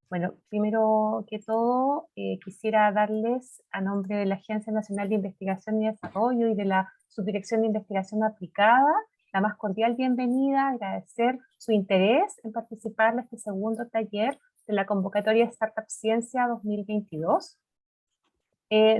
Bueno, primero que todo, quisiera darles, a nombre de la Agencia Nacional de Investigación y Desarrollo y de la Subdirección de Investigación Aplicada, la más cordial bienvenida, agradecer su interés en participar de este segundo taller de la convocatoria Startup Ciencia 2022.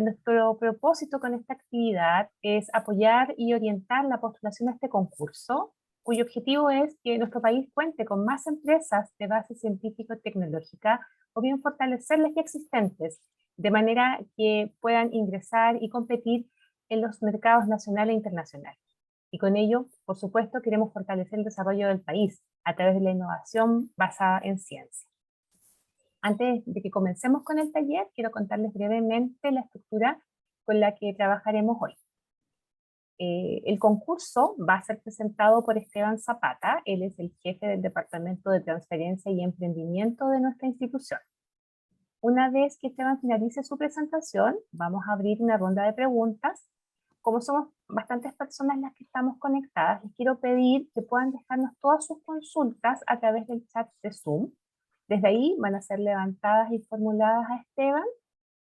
Nuestro propósito con esta actividad es apoyar y orientar la postulación a este concurso, cuyo objetivo es que nuestro país cuente con más empresas de base científico-tecnológica o bien fortalecer las ya existentes, de manera que puedan ingresar y competir en los mercados nacional e internacional. Y con ello, por supuesto, queremos fortalecer el desarrollo del país a través de la innovación basada en ciencia. Antes de que comencemos con el taller, quiero contarles brevemente la estructura con la que trabajaremos hoy. El concurso va a ser presentado por Esteban Zapata, él es el jefe del Departamento de Transferencia y Emprendimiento de nuestra institución. Una vez que Esteban finalice su presentación, vamos a abrir una ronda de preguntas. Como somos bastantes personas las que estamos conectadas, les quiero pedir que puedan dejarnos todas sus consultas a través del chat de Zoom. Desde ahí van a ser levantadas y formuladas a Esteban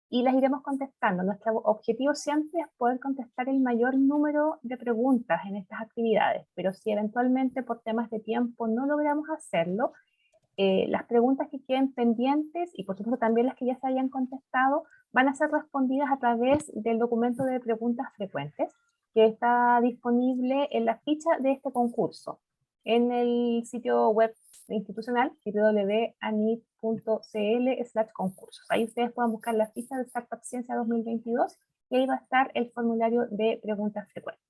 y las iremos contestando. Nuestro objetivo siempre es poder contestar el mayor número de preguntas en estas actividades, pero si eventualmente por temas de tiempo no logramos hacerlo, las preguntas que queden pendientes y por supuesto también las que ya se hayan contestado van a ser respondidas a través del documento de preguntas frecuentes que está disponible en la ficha de este concurso en el sitio web institucional www.anit.cl/concursos. Ahí ustedes pueden buscar la ficha de Startup Ciencia 2022 y ahí va a estar el formulario de preguntas frecuentes.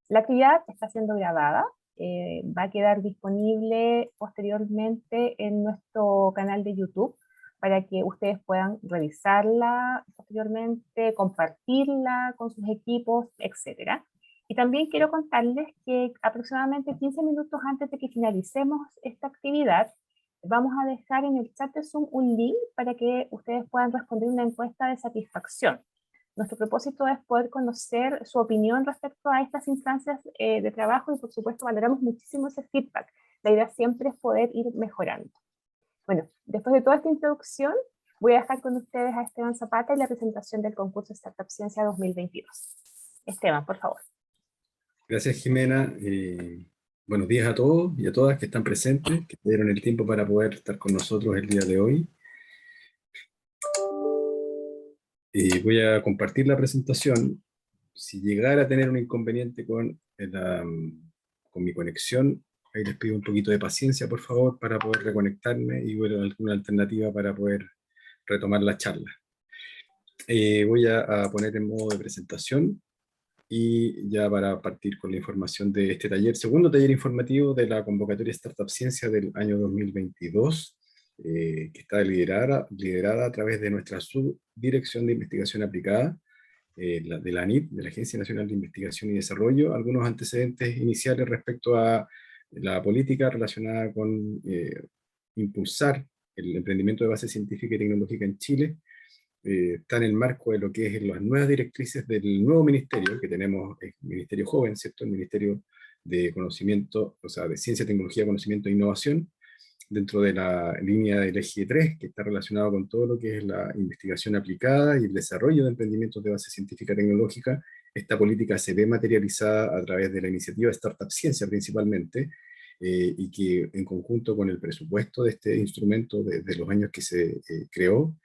La actividad está siendo grabada, va a quedar disponible posteriormente en nuestro canal de YouTube para que ustedes puedan revisarla posteriormente, compartirla con sus equipos, etc. Y también quiero contarles que aproximadamente 15 minutos antes de que finalicemos esta actividad, vamos a dejar en el chat de Zoom un link para que ustedes puedan responder una encuesta de satisfacción. Nuestro propósito es poder conocer su opinión respecto a estas instancias de trabajo y por supuesto valoramos muchísimo ese feedback. La idea siempre es poder ir mejorando. Bueno, después de toda esta introducción, voy a dejar con ustedes a Esteban Zapata y la presentación del concurso Startup Ciencia 2022. Esteban, por favor. Gracias, Jimena. Buenos días a todos y a todas que están presentes, que dieron el tiempo para poder estar con nosotros el día de hoy. Voy a compartir la presentación. Si llegara a tener un inconveniente con mi conexión, ahí les pido un poquito de paciencia, por favor, para poder reconectarme y ver alguna alternativa para poder retomar la charla. Voy a poner en modo de presentación y ya para partir con la información de este taller, segundo taller informativo de la convocatoria Startup Ciencia del año 2022, que está liderada a través de nuestra Subdirección de Investigación Aplicada, de la ANIT, de la Agencia Nacional de Investigación y Desarrollo. Algunos antecedentes iniciales respecto a la política relacionada con impulsar el emprendimiento de base científica y tecnológica en Chile. Está en el marco de lo que es las nuevas directrices del nuevo ministerio que tenemos, el Ministerio Joven, ¿cierto? El Ministerio de Conocimiento, o sea, de Ciencia, Tecnología, Conocimiento e Innovación, dentro de la línea del eje 3, que está relacionado con todo lo que es la investigación aplicada y el desarrollo de emprendimientos de base científica tecnológica. Esta política se ve materializada a través de la iniciativa Startup Ciencia principalmente, y que en conjunto con el presupuesto de este instrumento desde los años que se creó,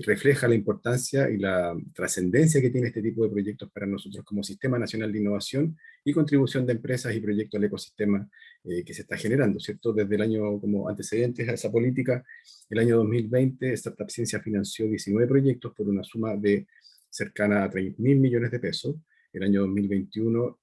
refleja la importancia y la trascendencia que tiene este tipo de proyectos para nosotros como Sistema Nacional de Innovación y contribución de empresas y proyectos al ecosistema que se está generando, ¿cierto? Desde el año, como antecedentes a esa política, el año 2020, Startup Ciencia financió 19 proyectos por una suma de cercana a 30.000 millones de pesos. El año 2021,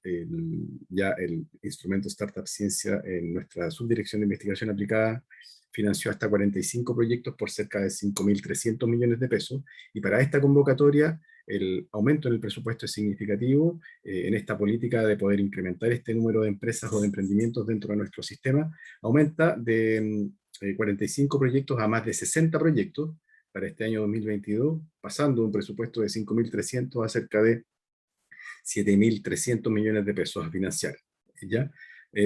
ya el instrumento Startup Ciencia en nuestra Subdirección de Investigación Aplicada financió hasta 45 proyectos por cerca de 5.300 millones de pesos, y para esta convocatoria el aumento en el presupuesto es significativo en esta política de poder incrementar este número de empresas o de emprendimientos dentro de nuestro sistema. Aumenta de 45 proyectos a más de 60 proyectos para este año 2022, pasando un presupuesto de 5.300 a cerca de 7.300 millones de pesos a financiar, ¿ya?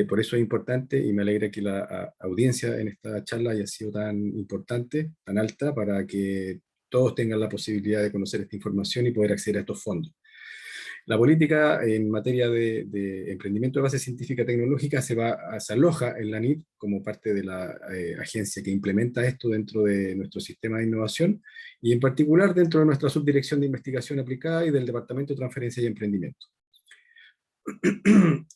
Por eso es importante y me alegra que la audiencia en esta charla haya sido tan importante, tan alta, para que todos tengan la posibilidad de conocer esta información y poder acceder a estos fondos. La política en materia de emprendimiento de base científica tecnológica se aloja en la NIT como parte de la agencia que implementa esto dentro de nuestro sistema de innovación y en particular dentro de nuestra subdirección de investigación aplicada y del Departamento de Transferencia y Emprendimiento.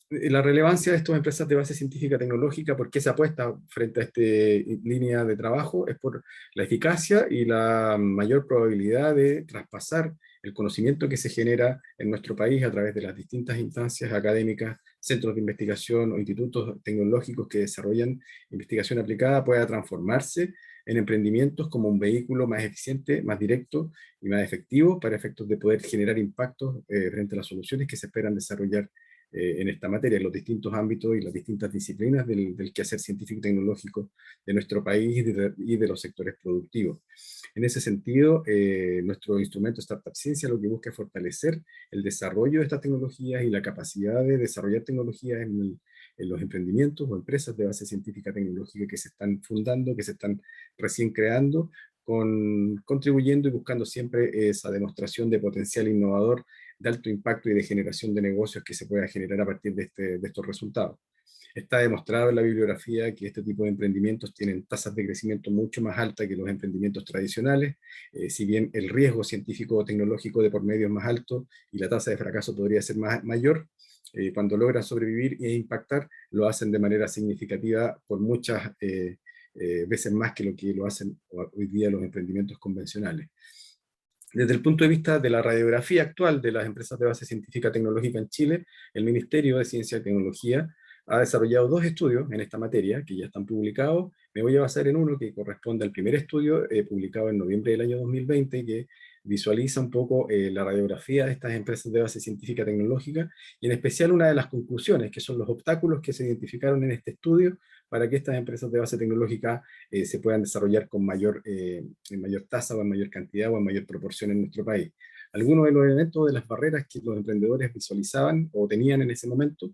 La relevancia de estas empresas de base científica tecnológica, por qué se apuesta frente a esta línea de trabajo, es por la eficacia y la mayor probabilidad de traspasar el conocimiento que se genera en nuestro país a través de las distintas instancias académicas, centros de investigación o institutos tecnológicos que desarrollan investigación aplicada, pueda transformarse en emprendimientos como un vehículo más eficiente, más directo y más efectivo para efectos de poder generar impactos frente a las soluciones que se esperan desarrollar en esta materia, en los distintos ámbitos y las distintas disciplinas del quehacer científico y tecnológico de nuestro país y de los sectores productivos. En ese sentido, nuestro instrumento Startup Ciencia lo que busca es fortalecer el desarrollo de estas tecnologías y la capacidad de desarrollar tecnologías en los emprendimientos o empresas de base científica tecnológica que se están fundando, que se están recién creando, contribuyendo y buscando siempre esa demostración de potencial innovador, de alto impacto y de generación de negocios que se pueda generar a partir de estos resultados. Está demostrado en la bibliografía que este tipo de emprendimientos tienen tasas de crecimiento mucho más altas que los emprendimientos tradicionales, si bien el riesgo científico o tecnológico de por medio es más alto y la tasa de fracaso podría ser mayor, cuando logran sobrevivir e impactar, lo hacen de manera significativa por muchas veces más que lo que lo hacen hoy día los emprendimientos convencionales. Desde el punto de vista de la radiografía actual de las empresas de base científica tecnológica en Chile, el Ministerio de Ciencia y Tecnología ha desarrollado 2 estudios en esta materia que ya están publicados. Me voy a basar en uno que corresponde al primer estudio publicado en noviembre del año 2020, que visualiza un poco la radiografía de estas empresas de base científica tecnológica y en especial una de las conclusiones, que son los obstáculos que se identificaron en este estudio para que estas empresas de base tecnológica se puedan desarrollar con en mayor tasa o en mayor cantidad o en mayor proporción en nuestro país. Algunos de los elementos de las barreras que los emprendedores visualizaban o tenían en ese momento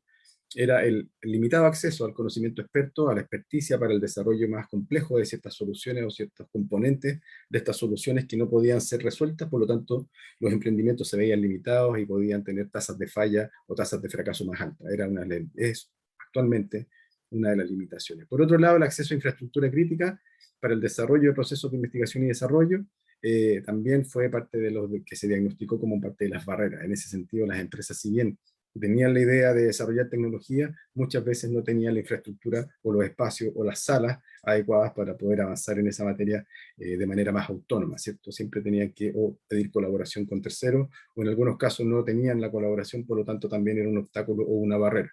era el limitado acceso al conocimiento experto, a la experticia para el desarrollo más complejo de ciertas soluciones o ciertos componentes de estas soluciones que no podían ser resueltas, por lo tanto los emprendimientos se veían limitados y podían tener tasas de falla o tasas de fracaso más altas. Es actualmente una de las limitaciones. Por otro lado, el acceso a infraestructura crítica para el desarrollo de procesos de investigación y desarrollo también fue parte de lo que se diagnosticó como parte de las barreras. En ese sentido, las empresas, si bien tenían la idea de desarrollar tecnología, muchas veces no tenían la infraestructura o los espacios o las salas adecuadas para poder avanzar en esa materia de manera más autónoma, ¿cierto? Siempre tenían que o pedir colaboración con terceros, o en algunos casos no tenían la colaboración, por lo tanto también era un obstáculo o una barrera.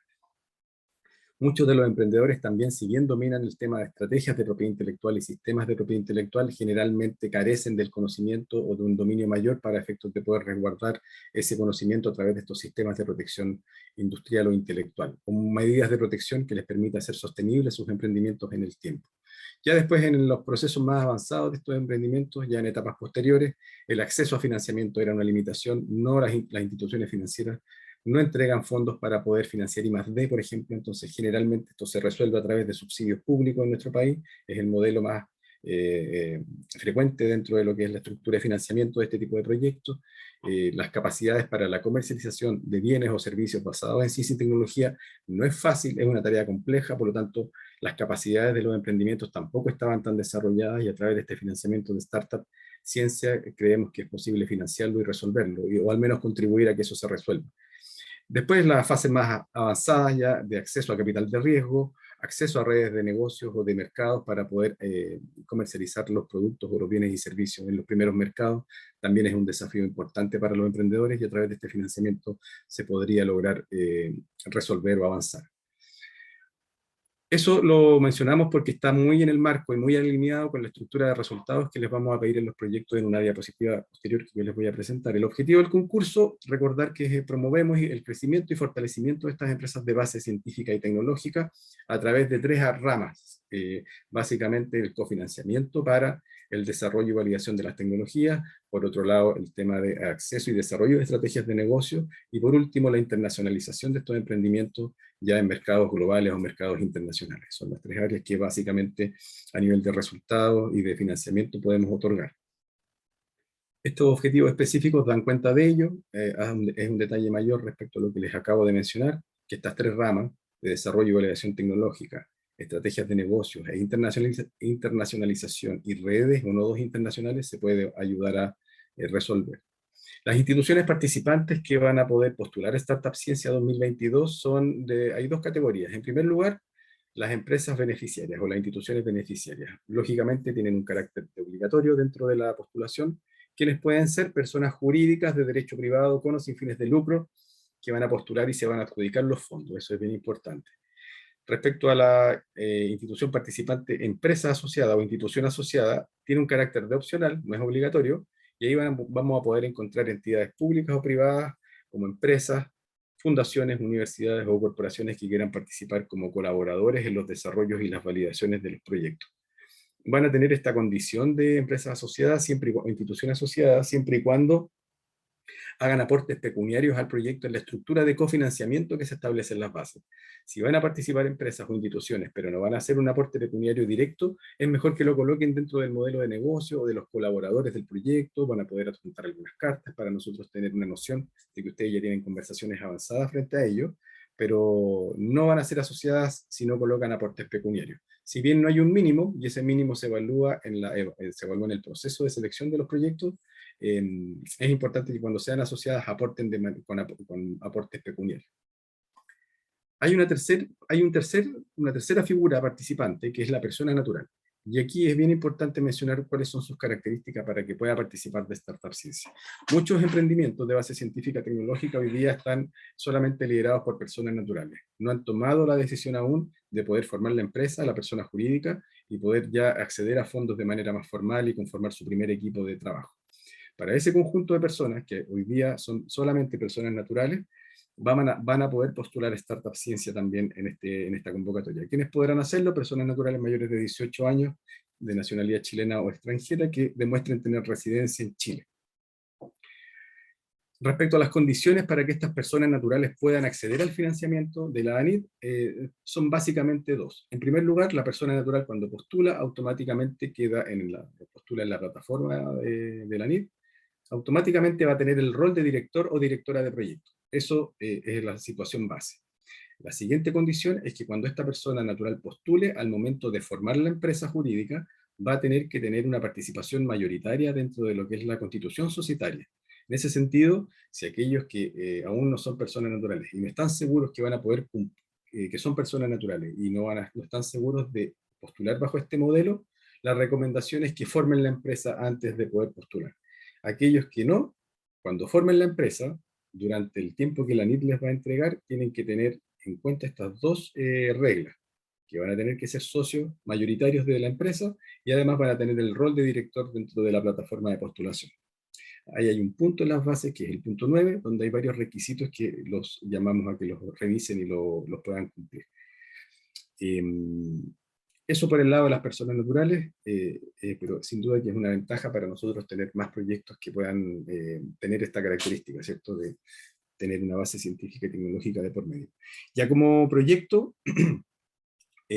Muchos de los emprendedores también, si bien dominan el tema de estrategias de propiedad intelectual y sistemas de propiedad intelectual, generalmente carecen del conocimiento o de un dominio mayor para efectos de poder resguardar ese conocimiento a través de estos sistemas de protección industrial o intelectual, con medidas de protección que les permita hacer sostenibles sus emprendimientos en el tiempo. Ya después, en los procesos más avanzados de estos emprendimientos, ya en etapas posteriores, el acceso a financiamiento era una limitación, no las instituciones financieras no entregan fondos para poder financiar I+D, por ejemplo, entonces generalmente esto se resuelve a través de subsidios públicos en nuestro país, es el modelo más frecuente dentro de lo que es la estructura de financiamiento de este tipo de proyectos. Las capacidades para la comercialización de bienes o servicios basados en ciencia y tecnología no es fácil, es una tarea compleja, por lo tanto las capacidades de los emprendimientos tampoco estaban tan desarrolladas y a través de este financiamiento de Startup Ciencia creemos que es posible financiarlo y resolverlo, o al menos contribuir a que eso se resuelva. Después las fases más avanzadas ya de acceso a capital de riesgo, acceso a redes de negocios o de mercados para poder comercializar los productos o los bienes y servicios en los primeros mercados, también es un desafío importante para los emprendedores y a través de este financiamiento se podría lograr resolver o avanzar. Eso lo mencionamos porque está muy en el marco y muy alineado con la estructura de resultados que les vamos a pedir en los proyectos en una diapositiva posterior que yo les voy a presentar. El objetivo del concurso, recordar que promovemos el crecimiento y fortalecimiento de estas empresas de base científica y tecnológica a través de 3 ramas. Básicamente el cofinanciamiento para el desarrollo y validación de las tecnologías, por otro lado el tema de acceso y desarrollo de estrategias de negocio, y por último la internacionalización de estos emprendimientos ya en mercados globales o mercados internacionales. Son las tres áreas que básicamente a nivel de resultados y de financiamiento podemos otorgar. Estos objetivos específicos dan cuenta de ello, es un detalle mayor respecto a lo que les acabo de mencionar, que estas tres ramas de desarrollo y validación tecnológica, estrategias de negocios e internacionalización y redes o nodos internacionales se puede ayudar a resolver. Las instituciones participantes que van a poder postular Startup Ciencia 2022 hay dos categorías. En primer lugar, las empresas beneficiarias o las instituciones beneficiarias. Lógicamente tienen un carácter obligatorio dentro de la postulación, quienes pueden ser personas jurídicas de derecho privado con o sin fines de lucro que van a postular y se van a adjudicar los fondos. Eso es bien importante. Respecto a la institución participante, empresa asociada o institución asociada, tiene un carácter de opcional, no es obligatorio, y ahí vamos a poder encontrar entidades públicas o privadas, como empresas, fundaciones, universidades o corporaciones que quieran participar como colaboradores en los desarrollos y las validaciones de los proyectos. Van a tener esta condición de empresas asociadas, instituciones asociadas, siempre y cuando hagan aportes pecuniarios al proyecto en la estructura de cofinanciamiento que se establece en las bases. Si van a participar empresas o instituciones, pero no van a hacer un aporte pecuniario directo, es mejor que lo coloquen dentro del modelo de negocio o de los colaboradores del proyecto, van a poder adjuntar algunas cartas para nosotros tener una noción de que ustedes ya tienen conversaciones avanzadas frente a ello, pero no van a ser asociadas si no colocan aportes pecuniarios. Si bien no hay un mínimo, y ese mínimo se evalúa se evalúa en el proceso de selección de los proyectos, es importante que cuando sean asociadas aporten con aportes pecuniarios. Hay una tercera figura participante, que es la persona natural. Y aquí es bien importante mencionar cuáles son sus características para que pueda participar de Startup Ciencia. Muchos emprendimientos de base científica tecnológica hoy día están solamente liderados por personas naturales. No han tomado la decisión aún de poder formar la empresa, la persona jurídica, y poder ya acceder a fondos de manera más formal y conformar su primer equipo de trabajo. Para ese conjunto de personas, que hoy día son solamente personas naturales, van a poder postular Startup Ciencia también en esta convocatoria. ¿Quiénes podrán hacerlo? Personas naturales mayores de 18 años, de nacionalidad chilena o extranjera, que demuestren tener residencia en Chile. Respecto a las condiciones para que estas personas naturales puedan acceder al financiamiento de la ANID, son básicamente dos. En primer lugar, la persona natural cuando postula, automáticamente postula en la plataforma de la ANID, automáticamente va a tener el rol de director o directora de proyecto. Eso es la situación base. La siguiente condición es que cuando esta persona natural postule, al momento de formar la empresa jurídica, va a tener que tener una participación mayoritaria dentro de lo que es la constitución societaria. En ese sentido, si aquellos que aún no son personas naturales y no están seguros que van a poder que son personas naturales y no están seguros de postular bajo este modelo, la recomendación es que formen la empresa antes de poder postular. Aquellos que no, cuando formen la empresa, durante el tiempo que la NIT les va a entregar, tienen que tener en cuenta estas dos reglas, que van a tener que ser socios mayoritarios de la empresa y además van a tener el rol de director dentro de la plataforma de postulación. Ahí hay un punto en las bases, que es el punto 9, donde hay varios requisitos que los llamamos a que los revisen y los puedan cumplir. Eso por el lado de las personas naturales, pero sin duda que es una ventaja para nosotros tener más proyectos que puedan tener esta característica, ¿cierto? De tener una base científica y tecnológica de por medio. Ya como proyecto,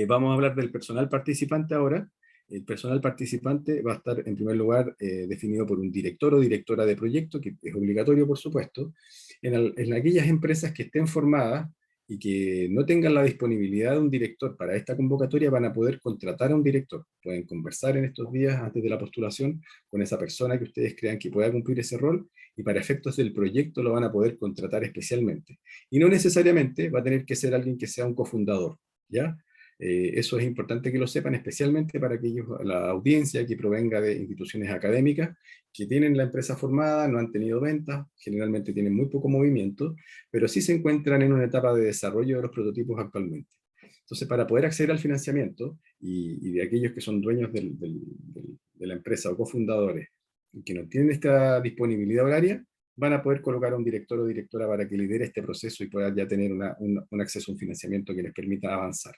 vamos a hablar del personal participante ahora. El personal participante va a estar, en primer lugar, definido por un director o directora de proyecto, que es obligatorio, por supuesto, en aquellas empresas que estén formadas y que no tengan la disponibilidad de un director para esta convocatoria, van a poder contratar a un director. Pueden conversar en estos días, antes de la postulación, con esa persona que ustedes crean que pueda cumplir ese rol, y para efectos del proyecto lo van a poder contratar especialmente. Y no necesariamente va a tener que ser alguien que sea un cofundador, ¿ya? Eso es importante que lo sepan, especialmente para la audiencia que provenga de instituciones académicas que tienen la empresa formada, no han tenido ventas, generalmente tienen muy poco movimiento, pero sí se encuentran en una etapa de desarrollo de los prototipos actualmente. Entonces, para poder acceder al financiamiento, y de aquellos que son dueños de la empresa o cofundadores, y que no tienen esta disponibilidad horaria, van a poder colocar a un director o directora para que lidere este proceso y pueda ya tener un acceso a un financiamiento que les permita avanzar.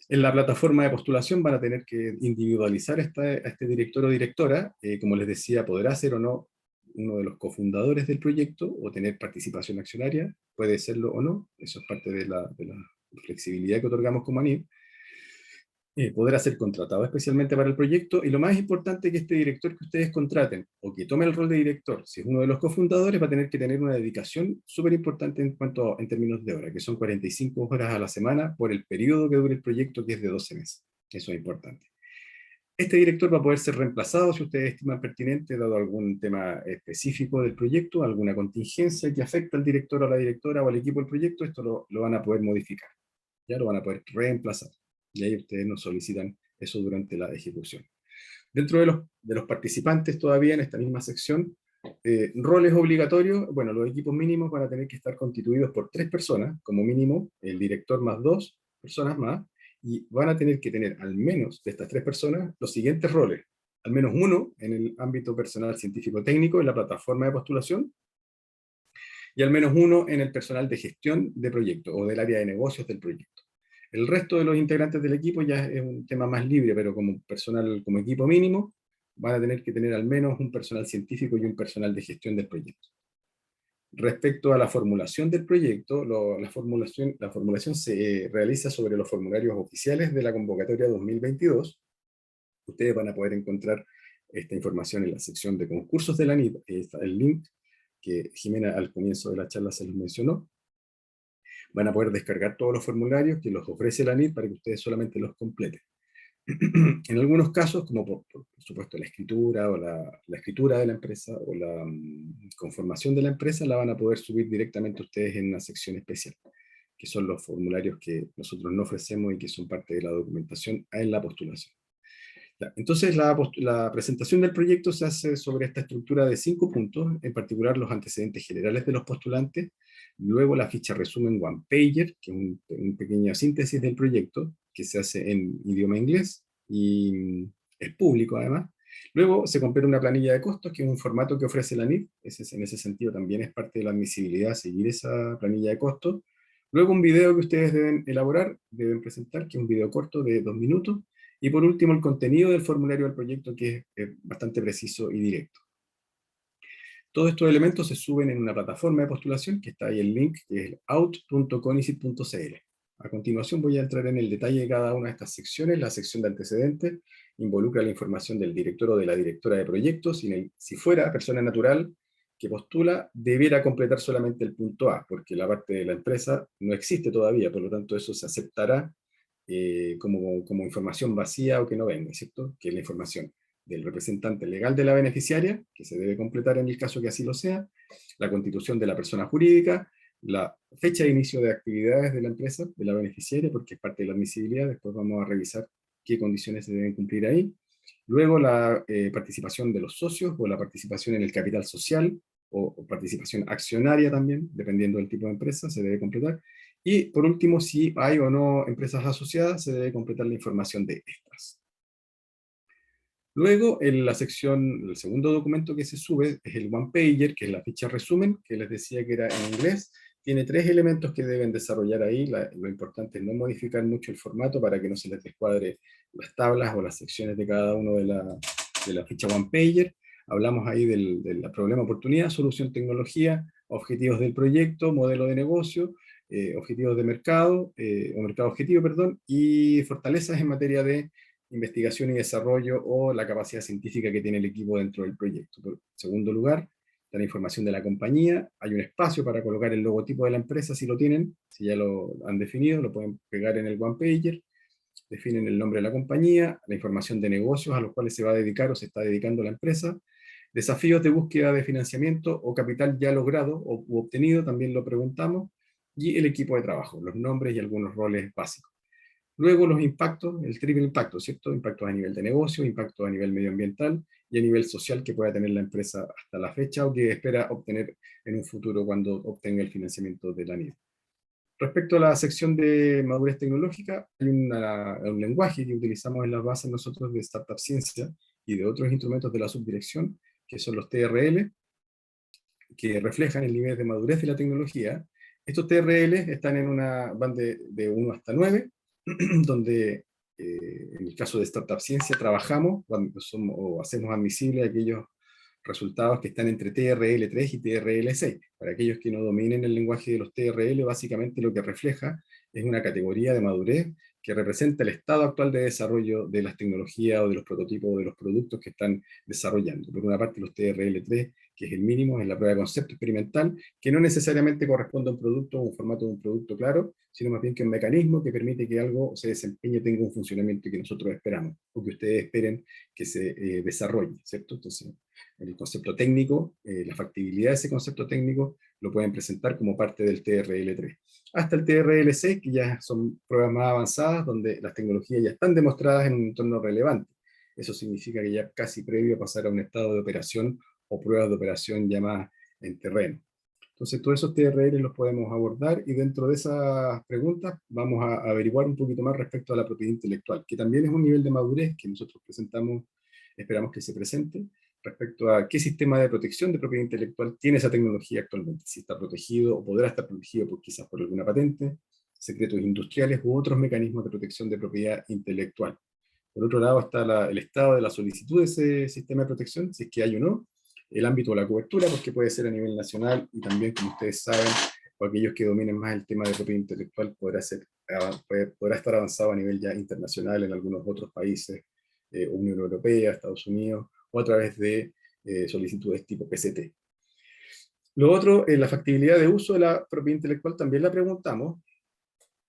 En la plataforma de postulación van a tener que individualizar a este director o directora, como les decía, podrá ser o no uno de los cofundadores del proyecto o tener participación accionaria, puede serlo o no, eso es parte de la flexibilidad que otorgamos como ANID, poder ser contratado especialmente para el proyecto, y lo más importante es que este director que ustedes contraten, o que tome el rol de director, si es uno de los cofundadores, va a tener que tener una dedicación súper importante en términos de horas, que son 45 horas a la semana por el periodo que dure el proyecto, que es de 12 meses. Eso es importante. Este director va a poder ser reemplazado si ustedes estiman pertinente, dado algún tema específico del proyecto, alguna contingencia que afecta al director o a la directora o al equipo del proyecto, esto lo van a poder modificar, ya lo van a poder reemplazar. Y ahí ustedes nos solicitan eso durante la ejecución. Dentro de los participantes todavía en esta misma sección, roles obligatorios, bueno, los equipos mínimos van a tener que estar constituidos por 3 personas, como mínimo, el director más 2 personas más, y van a tener que tener al menos de estas 3 personas los siguientes roles: al menos uno en el ámbito personal científico técnico en la plataforma de postulación, y al menos uno en el personal de gestión de proyecto o del área de negocios del proyecto. El resto de los integrantes del equipo ya es un tema más libre, pero como personal, como equipo mínimo, van a tener que tener al menos un personal científico y un personal de gestión del proyecto. Respecto a la formulación del proyecto, la formulación se realiza sobre los formularios oficiales de la convocatoria 2022. Ustedes van a poder encontrar esta información en la sección de concursos de la NID. Está el link que Jimena al comienzo de la charla se los mencionó. Van a poder descargar todos los formularios que los ofrece la NID para que ustedes solamente los completen. En algunos casos, como por supuesto la escritura o la escritura de la empresa o la conformación de la empresa, la van a poder subir directamente ustedes en una sección especial, que son los formularios que nosotros no ofrecemos y que son parte de la documentación en la postulación. Ya, entonces la presentación del proyecto se hace sobre esta estructura de 5 puntos, en particular los antecedentes generales de los postulantes, luego la ficha resumen one pager, que es un pequeña síntesis del proyecto, que se hace en idioma inglés, y es público además. Luego se completa una planilla de costos, que es un formato que ofrece la NID, en ese sentido también es parte de la admisibilidad seguir esa planilla de costos. Luego un video que ustedes deben elaborar, deben presentar, que es un video corto de 2 minutos, y por último, el contenido del formulario del proyecto, que es bastante preciso y directo. Todos estos elementos se suben en una plataforma de postulación, que está ahí el link, que es out.conicet.cl. A continuación voy a entrar en el detalle de cada una de estas secciones. La sección de antecedentes involucra la información del director o de la directora de proyectos, y si fuera persona natural que postula, debiera completar solamente el punto A, porque la parte de la empresa no existe todavía, por lo tanto eso se aceptará como información vacía o que no venga, ¿cierto? Que es la información del representante legal de la beneficiaria, que se debe completar en el caso que así lo sea, la constitución de la persona jurídica, la fecha de inicio de actividades de la empresa, de la beneficiaria, porque es parte de la admisibilidad, después vamos a revisar qué condiciones se deben cumplir ahí. Luego la participación de los socios, o la participación en el capital social, o participación accionaria también, dependiendo del tipo de empresa, se debe completar. Y por último, si hay o no empresas asociadas, se debe completar la información de estas. Luego, en la sección, el segundo documento que se sube es el one pager, que es la ficha resumen, que les decía que era en inglés. Tiene 3 elementos que deben desarrollar ahí. Lo importante es no modificar mucho el formato para que no se les descuadre las tablas o las secciones de cada uno de la ficha one pager. Hablamos ahí del problema, oportunidad, solución, tecnología, objetivos del proyecto, modelo de negocio, objetivos de mercado, o mercado objetivo, perdón, y fortalezas en materia de investigación y desarrollo o la capacidad científica que tiene el equipo dentro del proyecto. En segundo lugar, la información de la compañía. Hay un espacio para colocar el logotipo de la empresa si lo tienen, si ya lo han definido, lo pueden pegar en el one pager. Definen el nombre de la compañía, la información de negocios a los cuales se va a dedicar o se está dedicando la empresa, desafíos de búsqueda de financiamiento o capital ya logrado o obtenido, también lo preguntamos, y el equipo de trabajo, los nombres y algunos roles básicos. Luego los impactos, el triple impacto, ¿cierto? Impactos a nivel de negocio, impactos a nivel medioambiental y a nivel social que pueda tener la empresa hasta la fecha o que espera obtener en un futuro cuando obtenga el financiamiento de la NID. Respecto a la sección de madurez tecnológica, hay un lenguaje que utilizamos en las bases nosotros de Startup Ciencia y de otros instrumentos de la subdirección, que son los TRL, que reflejan el nivel de madurez de la tecnología. Estos TRL van de 1 hasta 9, donde en el caso de Startup Ciencia trabajamos o hacemos admisible aquellos resultados que están entre TRL3 y TRL6. Para aquellos que no dominen el lenguaje de los TRL, básicamente lo que refleja es una categoría de madurez que representa el estado actual de desarrollo de las tecnologías o de los prototipos o de los productos que están desarrollando. Por una parte, los TRL3, que es el mínimo, es la prueba de concepto experimental, que no necesariamente corresponde a un producto o un formato de un producto claro, sino más bien que un mecanismo que permite que algo se desempeñe, tenga un funcionamiento que nosotros esperamos, o que ustedes esperen que se desarrolle, ¿cierto? Entonces, el concepto técnico, la factibilidad de ese concepto técnico, lo pueden presentar como parte del TRL3. Hasta el TRL6, que ya son pruebas más avanzadas, donde las tecnologías ya están demostradas en un entorno relevante. Eso significa que ya casi previo a pasar a un estado de operación o pruebas de operación ya más en terreno. Entonces, todos esos TRL los podemos abordar y dentro de esas preguntas vamos a averiguar un poquito más respecto a la propiedad intelectual, que también es un nivel de madurez que nosotros presentamos, esperamos que se presente, respecto a qué sistema de protección de propiedad intelectual tiene esa tecnología actualmente, si está protegido o podrá estar protegido quizás por alguna patente, secretos industriales u otros mecanismos de protección de propiedad intelectual. Por otro lado está el estado de la solicitud de ese sistema de protección, si es que hay o no, el ámbito de la cobertura, porque puede ser a nivel nacional, y también, como ustedes saben, o aquellos que dominen más el tema de propiedad intelectual, podrá estar avanzado a nivel ya internacional en algunos otros países, Unión Europea, Estados Unidos, o a través de solicitudes tipo PCT. Lo otro, la factibilidad de uso de la propiedad intelectual también la preguntamos.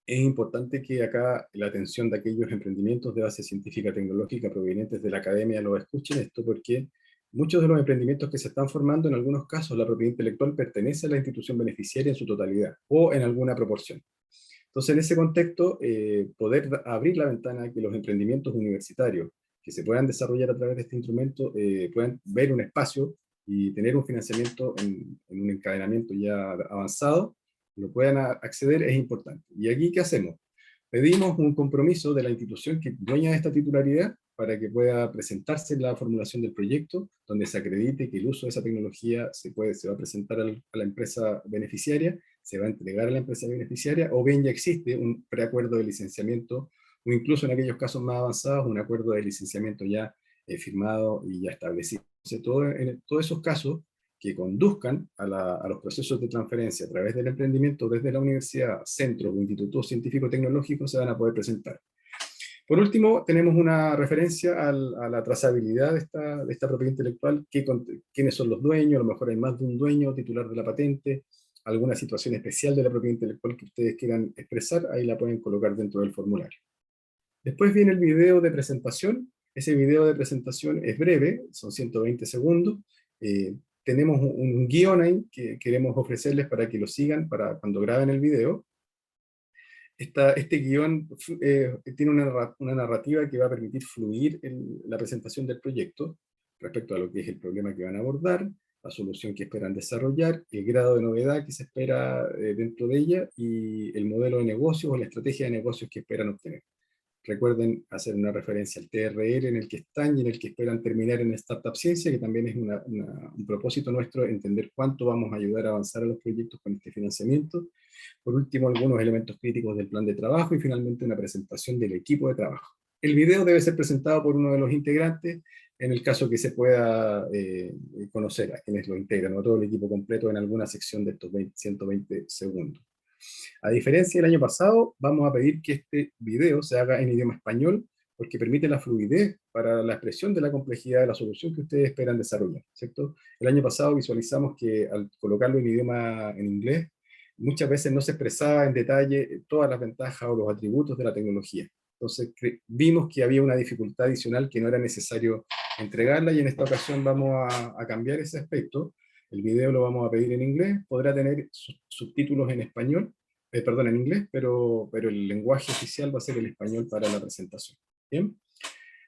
Es importante que acá la atención de aquellos emprendimientos de base científica tecnológica provenientes de la academia lo escuchen esto, porque muchos de los emprendimientos que se están formando, en algunos casos, la propiedad intelectual pertenece a la institución beneficiaria en su totalidad, o en alguna proporción. Entonces, en ese contexto, poder abrir la ventana a que los emprendimientos universitarios que se puedan desarrollar a través de este instrumento puedan ver un espacio y tener un financiamiento en un encadenamiento ya avanzado, lo puedan acceder, es importante. ¿Y aquí qué hacemos? Pedimos un compromiso de la institución que dueña de esta titularidad para que pueda presentarse la formulación del proyecto, donde se acredite que el uso de esa tecnología se va a presentar a la empresa beneficiaria, se va a entregar a la empresa beneficiaria, o bien ya existe un preacuerdo de licenciamiento, o incluso en aquellos casos más avanzados, un acuerdo de licenciamiento ya firmado y ya establecido. Entonces, en todos esos casos que conduzcan a los procesos de transferencia a través del emprendimiento desde la universidad, centro o instituto científico-tecnológico se van a poder presentar. Por último, tenemos una referencia a la trazabilidad de esta propiedad intelectual, quiénes son los dueños, a lo mejor hay más de un dueño titular de la patente, alguna situación especial de la propiedad intelectual que ustedes quieran expresar, ahí la pueden colocar dentro del formulario. Después viene el video de presentación. Ese video de presentación es breve, son 120 segundos. Tenemos un guión ahí que queremos ofrecerles para que lo sigan para cuando graben el video. Este guión tiene una narrativa que va a permitir fluir la presentación del proyecto respecto a lo que es el problema que van a abordar, la solución que esperan desarrollar, el grado de novedad que se espera dentro de ella y el modelo de negocios o la estrategia de negocios que esperan obtener. Recuerden hacer una referencia al TRL en el que están y en el que esperan terminar en Startup Ciencia, que también es un propósito nuestro, entender cuánto vamos a ayudar a avanzar a los proyectos con este financiamiento. Por último, algunos elementos críticos del plan de trabajo y finalmente una presentación del equipo de trabajo. El video debe ser presentado por uno de los integrantes, en el caso que se pueda conocer a quienes lo integran, o todo el equipo completo en alguna sección de estos 120 segundos. A diferencia del año pasado, vamos a pedir que este video se haga en idioma español, porque permite la fluidez para la expresión de la complejidad de la solución que ustedes esperan desarrollar, ¿cierto? El año pasado visualizamos que al colocarlo en idioma en inglés, muchas veces no se expresaba en detalle todas las ventajas o los atributos de la tecnología. Entonces vimos que había una dificultad adicional que no era necesario entregarla, y en esta ocasión vamos a cambiar ese aspecto. El video lo vamos a pedir en inglés, podrá tener subtítulos en español, perdón, en inglés, pero el lenguaje oficial va a ser el español para la presentación. ¿Bien?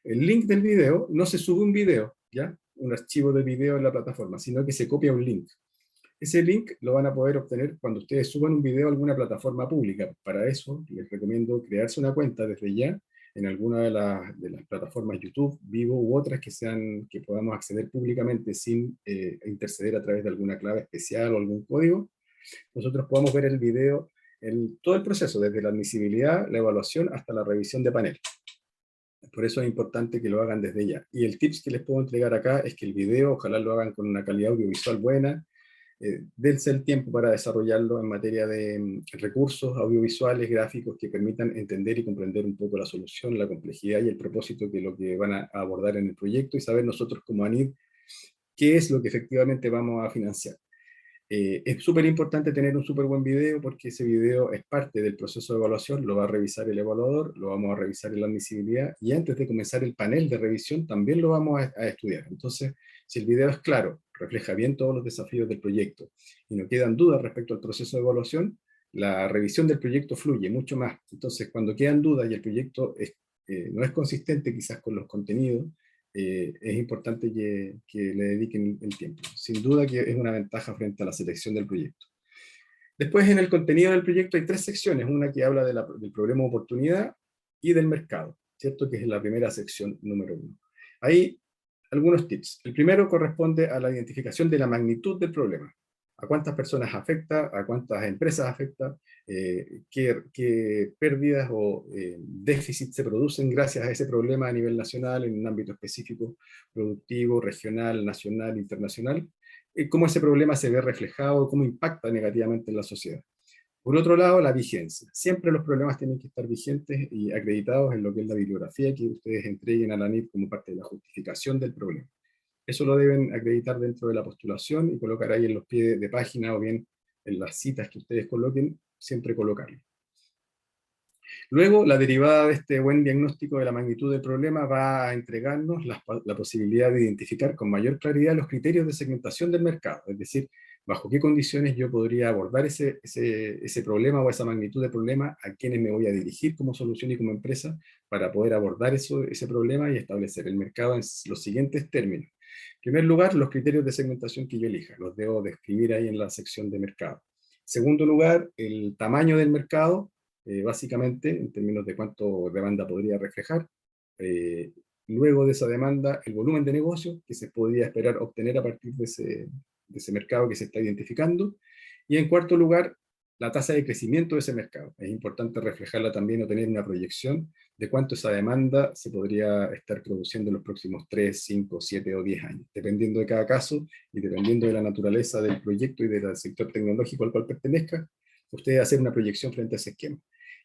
El link del video, no se sube un video, ¿ya? Un archivo de video en la plataforma, sino que se copia un link. Ese link lo van a poder obtener cuando ustedes suban un video a alguna plataforma pública. Para eso, les recomiendo crearse una cuenta desde ya en alguna de las plataformas YouTube, Vivo u otras que podamos acceder públicamente sin interceder a través de alguna clave especial o algún código. Nosotros podamos ver el video todo el proceso, desde la admisibilidad, la evaluación, hasta la revisión de panel. Por eso es importante que lo hagan desde ya. Y el tips que les puedo entregar acá es que el video, ojalá lo hagan con una calidad audiovisual buena, dense el tiempo para desarrollarlo en materia de recursos audiovisuales, gráficos que permitan entender y comprender un poco la solución, la complejidad y el propósito de lo que van a abordar en el proyecto y saber nosotros como ANID qué es lo que efectivamente vamos a financiar. Es súper importante tener un súper buen video porque ese video es parte del proceso de evaluación, lo va a revisar el evaluador, lo vamos a revisar en la admisibilidad y antes de comenzar el panel de revisión también lo vamos a estudiar. Entonces, si el video es claro, refleja bien todos los desafíos del proyecto y no quedan dudas respecto al proceso de evaluación, la revisión del proyecto fluye mucho más. Entonces, cuando quedan dudas y el proyecto no es consistente quizás con los contenidos, es importante que le dediquen el tiempo. Sin duda que es una ventaja frente a la selección del proyecto. Después, en el contenido del proyecto hay tres secciones, una que habla del problema de oportunidad y del mercado, ¿cierto? Que es la primera sección número 1. Hay algunos tips. El primero corresponde a la identificación de la magnitud del problema. A cuántas personas afecta, a cuántas empresas afecta, qué pérdidas o déficits se producen gracias a ese problema a nivel nacional, en un ámbito específico, productivo, regional, nacional, internacional, cómo ese problema se ve reflejado, cómo impacta negativamente en la sociedad. Por otro lado, la vigencia. Siempre los problemas tienen que estar vigentes y acreditados en lo que es la bibliografía que ustedes entreguen a la NIT como parte de la justificación del problema. Eso lo deben acreditar dentro de la postulación y colocar ahí en los pies de página o bien en las citas que ustedes coloquen, siempre colocarlo. Luego, la derivada de este buen diagnóstico de la magnitud del problema va a entregarnos la posibilidad de identificar con mayor claridad los criterios de segmentación del mercado, es decir, bajo qué condiciones yo podría abordar ese problema o esa magnitud de problema, a quiénes me voy a dirigir como solución y como empresa para poder abordar ese problema y establecer el mercado en los siguientes términos. En primer lugar, los criterios de segmentación que yo elija, los debo describir ahí en la sección de mercado. En segundo lugar, el tamaño del mercado, básicamente en términos de cuánto demanda podría reflejar. Luego de esa demanda, el volumen de negocio que se podría esperar obtener a partir de ese mercado que se está identificando. Y en cuarto lugar, la tasa de crecimiento de ese mercado. Es importante reflejarla también o tener una proyección de cuánto esa demanda se podría estar produciendo en los próximos 3, 5, 7 o 10 años, dependiendo de cada caso y dependiendo de la naturaleza del proyecto y del sector tecnológico al cual pertenezca, usted hacer una proyección frente a ese esquema.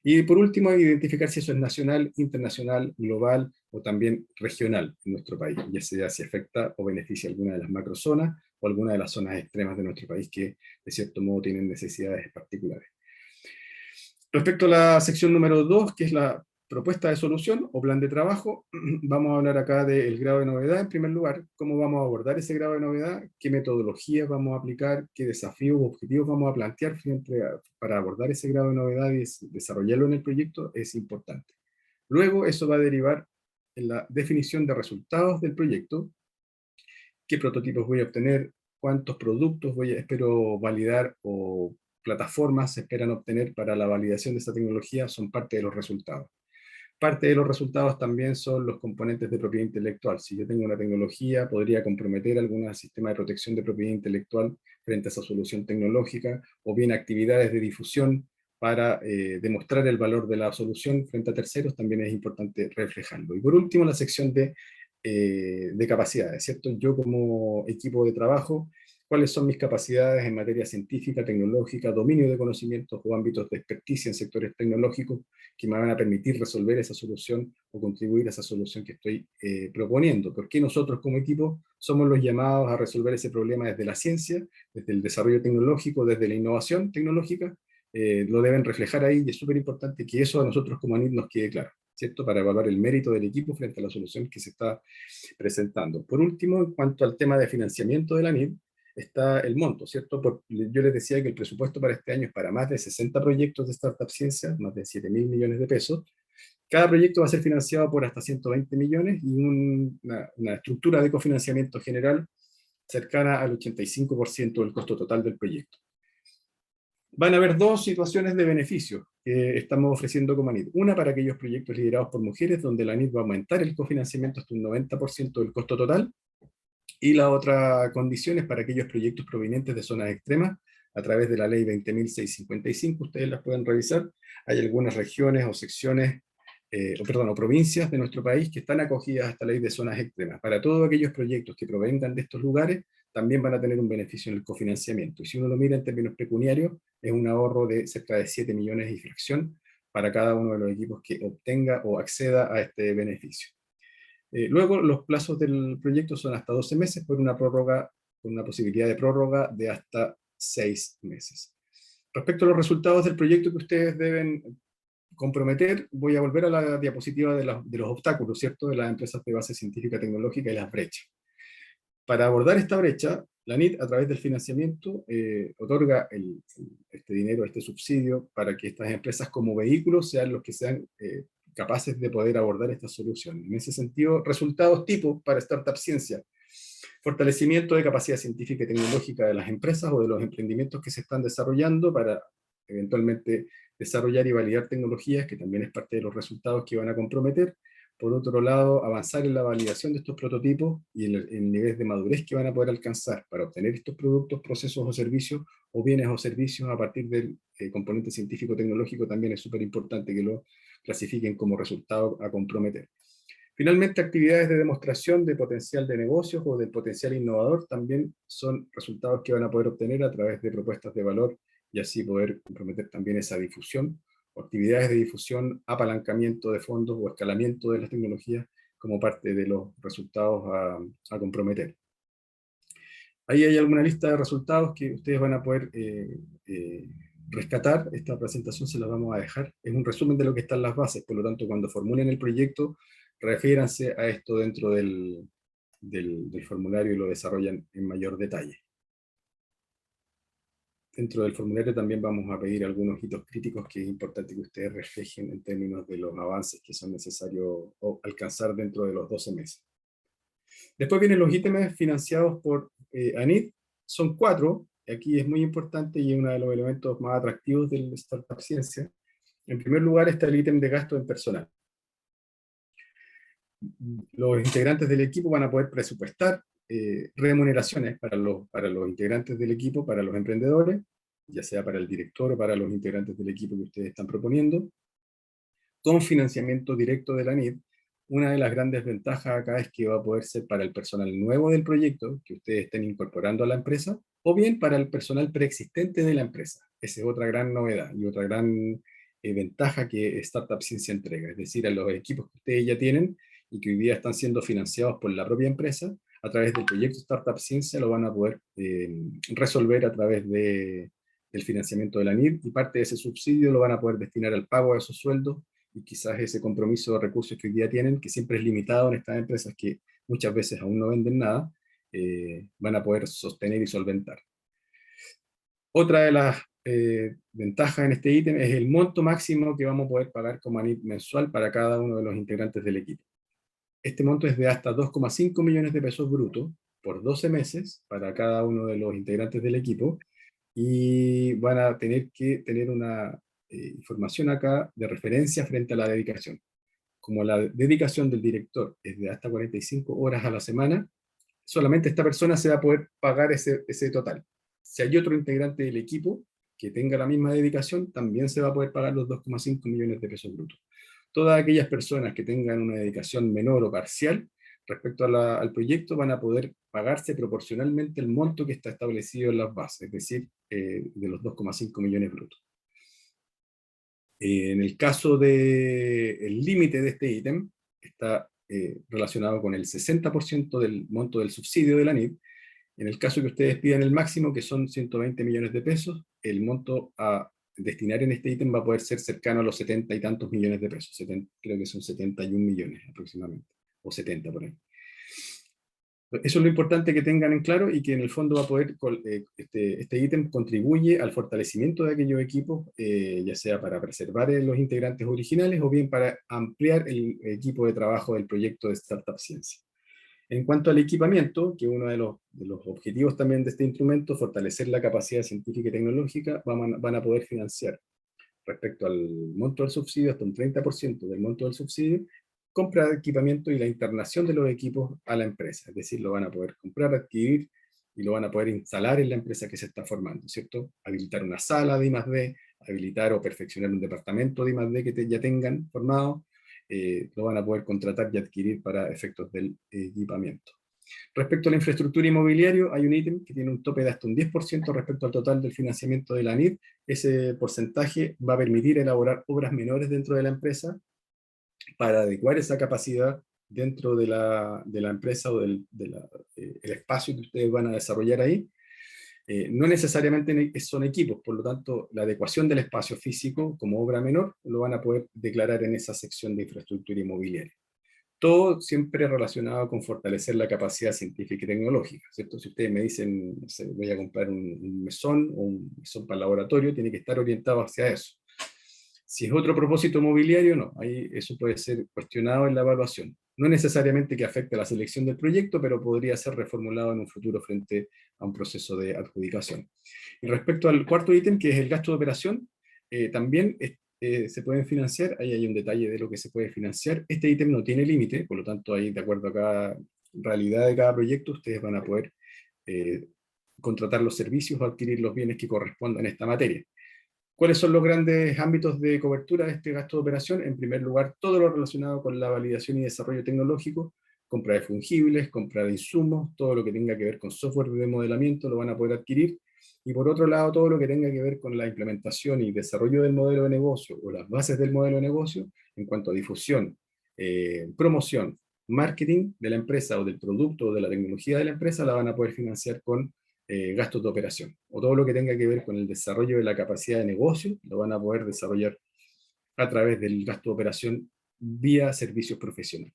Y por último, identificar si eso es nacional, internacional, global o también regional en nuestro país, ya sea si afecta o beneficia alguna de las macrozonas o alguna de las zonas extremas de nuestro país que de cierto modo tienen necesidades particulares. Respecto a la sección número 2, que es la propuesta de solución o plan de trabajo, vamos a hablar acá del grado de novedad en primer lugar, cómo vamos a abordar ese grado de novedad, qué metodologías vamos a aplicar, qué desafíos o objetivos vamos a plantear para abordar ese grado de novedad y desarrollarlo en el proyecto, es importante. Luego eso va a derivar en la definición de resultados del proyecto, qué prototipos voy a obtener, cuántos productos espero validar o plataformas se esperan obtener para la validación de esta tecnología, son parte de los resultados. Parte de los resultados también son los componentes de propiedad intelectual. Si yo tengo una tecnología, podría comprometer algún sistema de protección de propiedad intelectual frente a esa solución tecnológica, o bien actividades de difusión para demostrar el valor de la solución frente a terceros, también es importante reflejarlo. Y por último, la sección de capacidades, ¿cierto? Yo como equipo de trabajo, cuáles son mis capacidades en materia científica, tecnológica, dominio de conocimientos o ámbitos de experticia en sectores tecnológicos que me van a permitir resolver esa solución o contribuir a esa solución que estoy proponiendo. Porque nosotros como equipo somos los llamados a resolver ese problema desde la ciencia, desde el desarrollo tecnológico, desde la innovación tecnológica, lo deben reflejar ahí y es súper importante que eso a nosotros como ANID nos quede claro, ¿cierto? Para evaluar el mérito del equipo frente a la solución que se está presentando. Por último, en cuanto al tema de financiamiento de la ANID, está el monto, ¿cierto? Yo les decía que el presupuesto para este año es para más de 60 proyectos de Startup Ciencia, más de 7.000 millones de pesos. Cada proyecto va a ser financiado por hasta 120 millones y una estructura de cofinanciamiento general cercana al 85% del costo total del proyecto. Van a haber dos situaciones de beneficio que estamos ofreciendo como ANID. Una para aquellos proyectos liderados por mujeres, donde la ANID va a aumentar el cofinanciamiento hasta un 90% del costo total. Y la otra condición es para aquellos proyectos provenientes de zonas extremas, a través de la ley 20.655, ustedes las pueden revisar. Hay algunas regiones o secciones o provincias de nuestro país que están acogidas a esta ley de zonas extremas. Para todos aquellos proyectos que provengan de estos lugares, también van a tener un beneficio en el cofinanciamiento. Y si uno lo mira en términos pecuniarios, es un ahorro de cerca de 7 millones y fracción para cada uno de los equipos que obtenga o acceda a este beneficio. Luego, los plazos del proyecto son hasta 12 meses por una prórroga, con una posibilidad de prórroga de hasta 6 meses. Respecto a los resultados del proyecto que ustedes deben comprometer, voy a volver a la diapositiva de los obstáculos, ¿cierto?, de las empresas de base científica y tecnológica y las brechas. Para abordar esta brecha, la NIT, a través del financiamiento, otorga este dinero, este subsidio, para que estas empresas como vehículos sean los que sean capaces de poder abordar esta solución. En ese sentido, resultados tipo para Startup Ciencia: fortalecimiento de capacidad científica y tecnológica de las empresas o de los emprendimientos que se están desarrollando para eventualmente desarrollar y validar tecnologías, que también es parte de los resultados que van a comprometer. Por otro lado, avanzar en la validación de estos prototipos y en el nivel de madurez que van a poder alcanzar para obtener estos productos, procesos o servicios, o bienes o servicios a partir del componente científico-tecnológico. También es súper importante que lo clasifiquen como resultado a comprometer. Finalmente, actividades de demostración de potencial de negocios o del potencial innovador también son resultados que van a poder obtener a través de propuestas de valor, y así poder comprometer también esa difusión, o actividades de difusión, apalancamiento de fondos o escalamiento de las tecnologías como parte de los resultados a comprometer. Ahí hay alguna lista de resultados que ustedes van a poder rescatar. Esta presentación se la vamos a dejar. Es un resumen de lo que están las bases, por lo tanto, cuando formulen el proyecto, refiéranse a esto dentro del formulario y lo desarrollan en mayor detalle. Dentro del formulario también vamos a pedir algunos hitos críticos que es importante que ustedes reflejen en términos de los avances que son necesarios alcanzar dentro de los 12 meses. Después vienen los ítems financiados por ANIT. Son 4. Aquí es muy importante y es uno de los elementos más atractivos del Startup Ciencia. En primer lugar está el ítem de gasto en personal. Los integrantes del equipo van a poder presupuestar remuneraciones para los integrantes del equipo, para los emprendedores, ya sea para el director o para los integrantes del equipo que ustedes están proponiendo, con financiamiento directo de la NID. Una de las grandes ventajas acá es que va a poder ser para el personal nuevo del proyecto, que ustedes estén incorporando a la empresa, o bien para el personal preexistente de la empresa. Esa es otra gran novedad y otra gran ventaja que Startup Ciencia entrega, es decir, a los equipos que ustedes ya tienen y que hoy día están siendo financiados por la propia empresa, a través del proyecto Startup Ciencia lo van a poder resolver a través del financiamiento de la NID, y parte de ese subsidio lo van a poder destinar al pago de esos sueldos, y quizás ese compromiso de recursos que hoy día tienen, que siempre es limitado en estas empresas que muchas veces aún no venden nada, van a poder sostener y solventar. Otra de las ventajas en este ítem es el monto máximo que vamos a poder pagar como ANIT mensual para cada uno de los integrantes del equipo. Este monto es de hasta 2,5 millones de pesos brutos por 12 meses para cada uno de los integrantes del equipo, y van a tener que tener una información acá de referencia frente a la dedicación. Como la dedicación del director es de hasta 45 horas a la semana, solamente esta persona se va a poder pagar ese total. Si hay otro integrante del equipo que tenga la misma dedicación, también se va a poder pagar los 2,5 millones de pesos brutos. Todas aquellas personas que tengan una dedicación menor o parcial respecto al proyecto van a poder pagarse proporcionalmente el monto que está establecido en las bases, es decir, de los 2,5 millones brutos. En el caso del límite de este ítem, está relacionado con el 60% del monto del subsidio de la NID. En el caso que ustedes pidan el máximo, que son 120 millones de pesos, el monto a destinar en este ítem va a poder ser cercano a los 70 y tantos millones de pesos. Creo que son 71 millones aproximadamente, o 70 por ahí. Eso es lo importante que tengan en claro, y que en el fondo va a poder, este ítem contribuye al fortalecimiento de aquellos equipos, ya sea para preservar los integrantes originales o bien para ampliar el equipo de trabajo del proyecto de Startup Ciencia. En cuanto al equipamiento, que uno de los objetivos también de este instrumento, fortalecer la capacidad científica y tecnológica, van a poder financiar respecto al monto del subsidio hasta un 30% del monto del subsidio, compra de equipamiento y la internación de los equipos a la empresa, es decir, lo van a poder comprar, adquirir y lo van a poder instalar en la empresa que se está formando, ¿cierto? Habilitar una sala de I+D, habilitar o perfeccionar un departamento de I+D que ya tengan formado, lo van a poder contratar y adquirir para efectos del equipamiento. Respecto a la infraestructura inmobiliaria, hay un ítem que tiene un tope de hasta un 10% respecto al total del financiamiento de la ANID. Ese porcentaje va a permitir elaborar obras menores dentro de la empresa para adecuar esa capacidad dentro de la empresa o el espacio que ustedes van a desarrollar ahí. No necesariamente son equipos, por lo tanto, la adecuación del espacio físico como obra menor lo van a poder declarar en esa sección de infraestructura inmobiliaria. Todo siempre relacionado con fortalecer la capacidad científica y tecnológica, ¿cierto? Si ustedes me dicen, no sé, voy a comprar un mesón o un mesón para el laboratorio, tiene que estar orientado hacia eso. Si es otro propósito mobiliario, no, ahí eso puede ser cuestionado en la evaluación. No necesariamente que afecte a la selección del proyecto, pero podría ser reformulado en un futuro frente a un proceso de adjudicación. Y respecto al cuarto ítem, que es el gasto de operación, también se pueden financiar, ahí hay un detalle de lo que se puede financiar. Este ítem no tiene límite, por lo tanto, ahí de acuerdo a cada realidad de cada proyecto, ustedes van a poder contratar los servicios o adquirir los bienes que correspondan a esta materia. ¿Cuáles son los grandes ámbitos de cobertura de este gasto de operación? En primer lugar, todo lo relacionado con la validación y desarrollo tecnológico, compra de fungibles, compra de insumos, todo lo que tenga que ver con software de modelamiento lo van a poder adquirir. Y por otro lado, todo lo que tenga que ver con la implementación y desarrollo del modelo de negocio o las bases del modelo de negocio en cuanto a difusión, promoción, marketing de la empresa o del producto o de la tecnología de la empresa, la van a poder financiar con gastos de operación, o todo lo que tenga que ver con el desarrollo de la capacidad de negocio, lo van a poder desarrollar a través del gasto de operación vía servicios profesionales.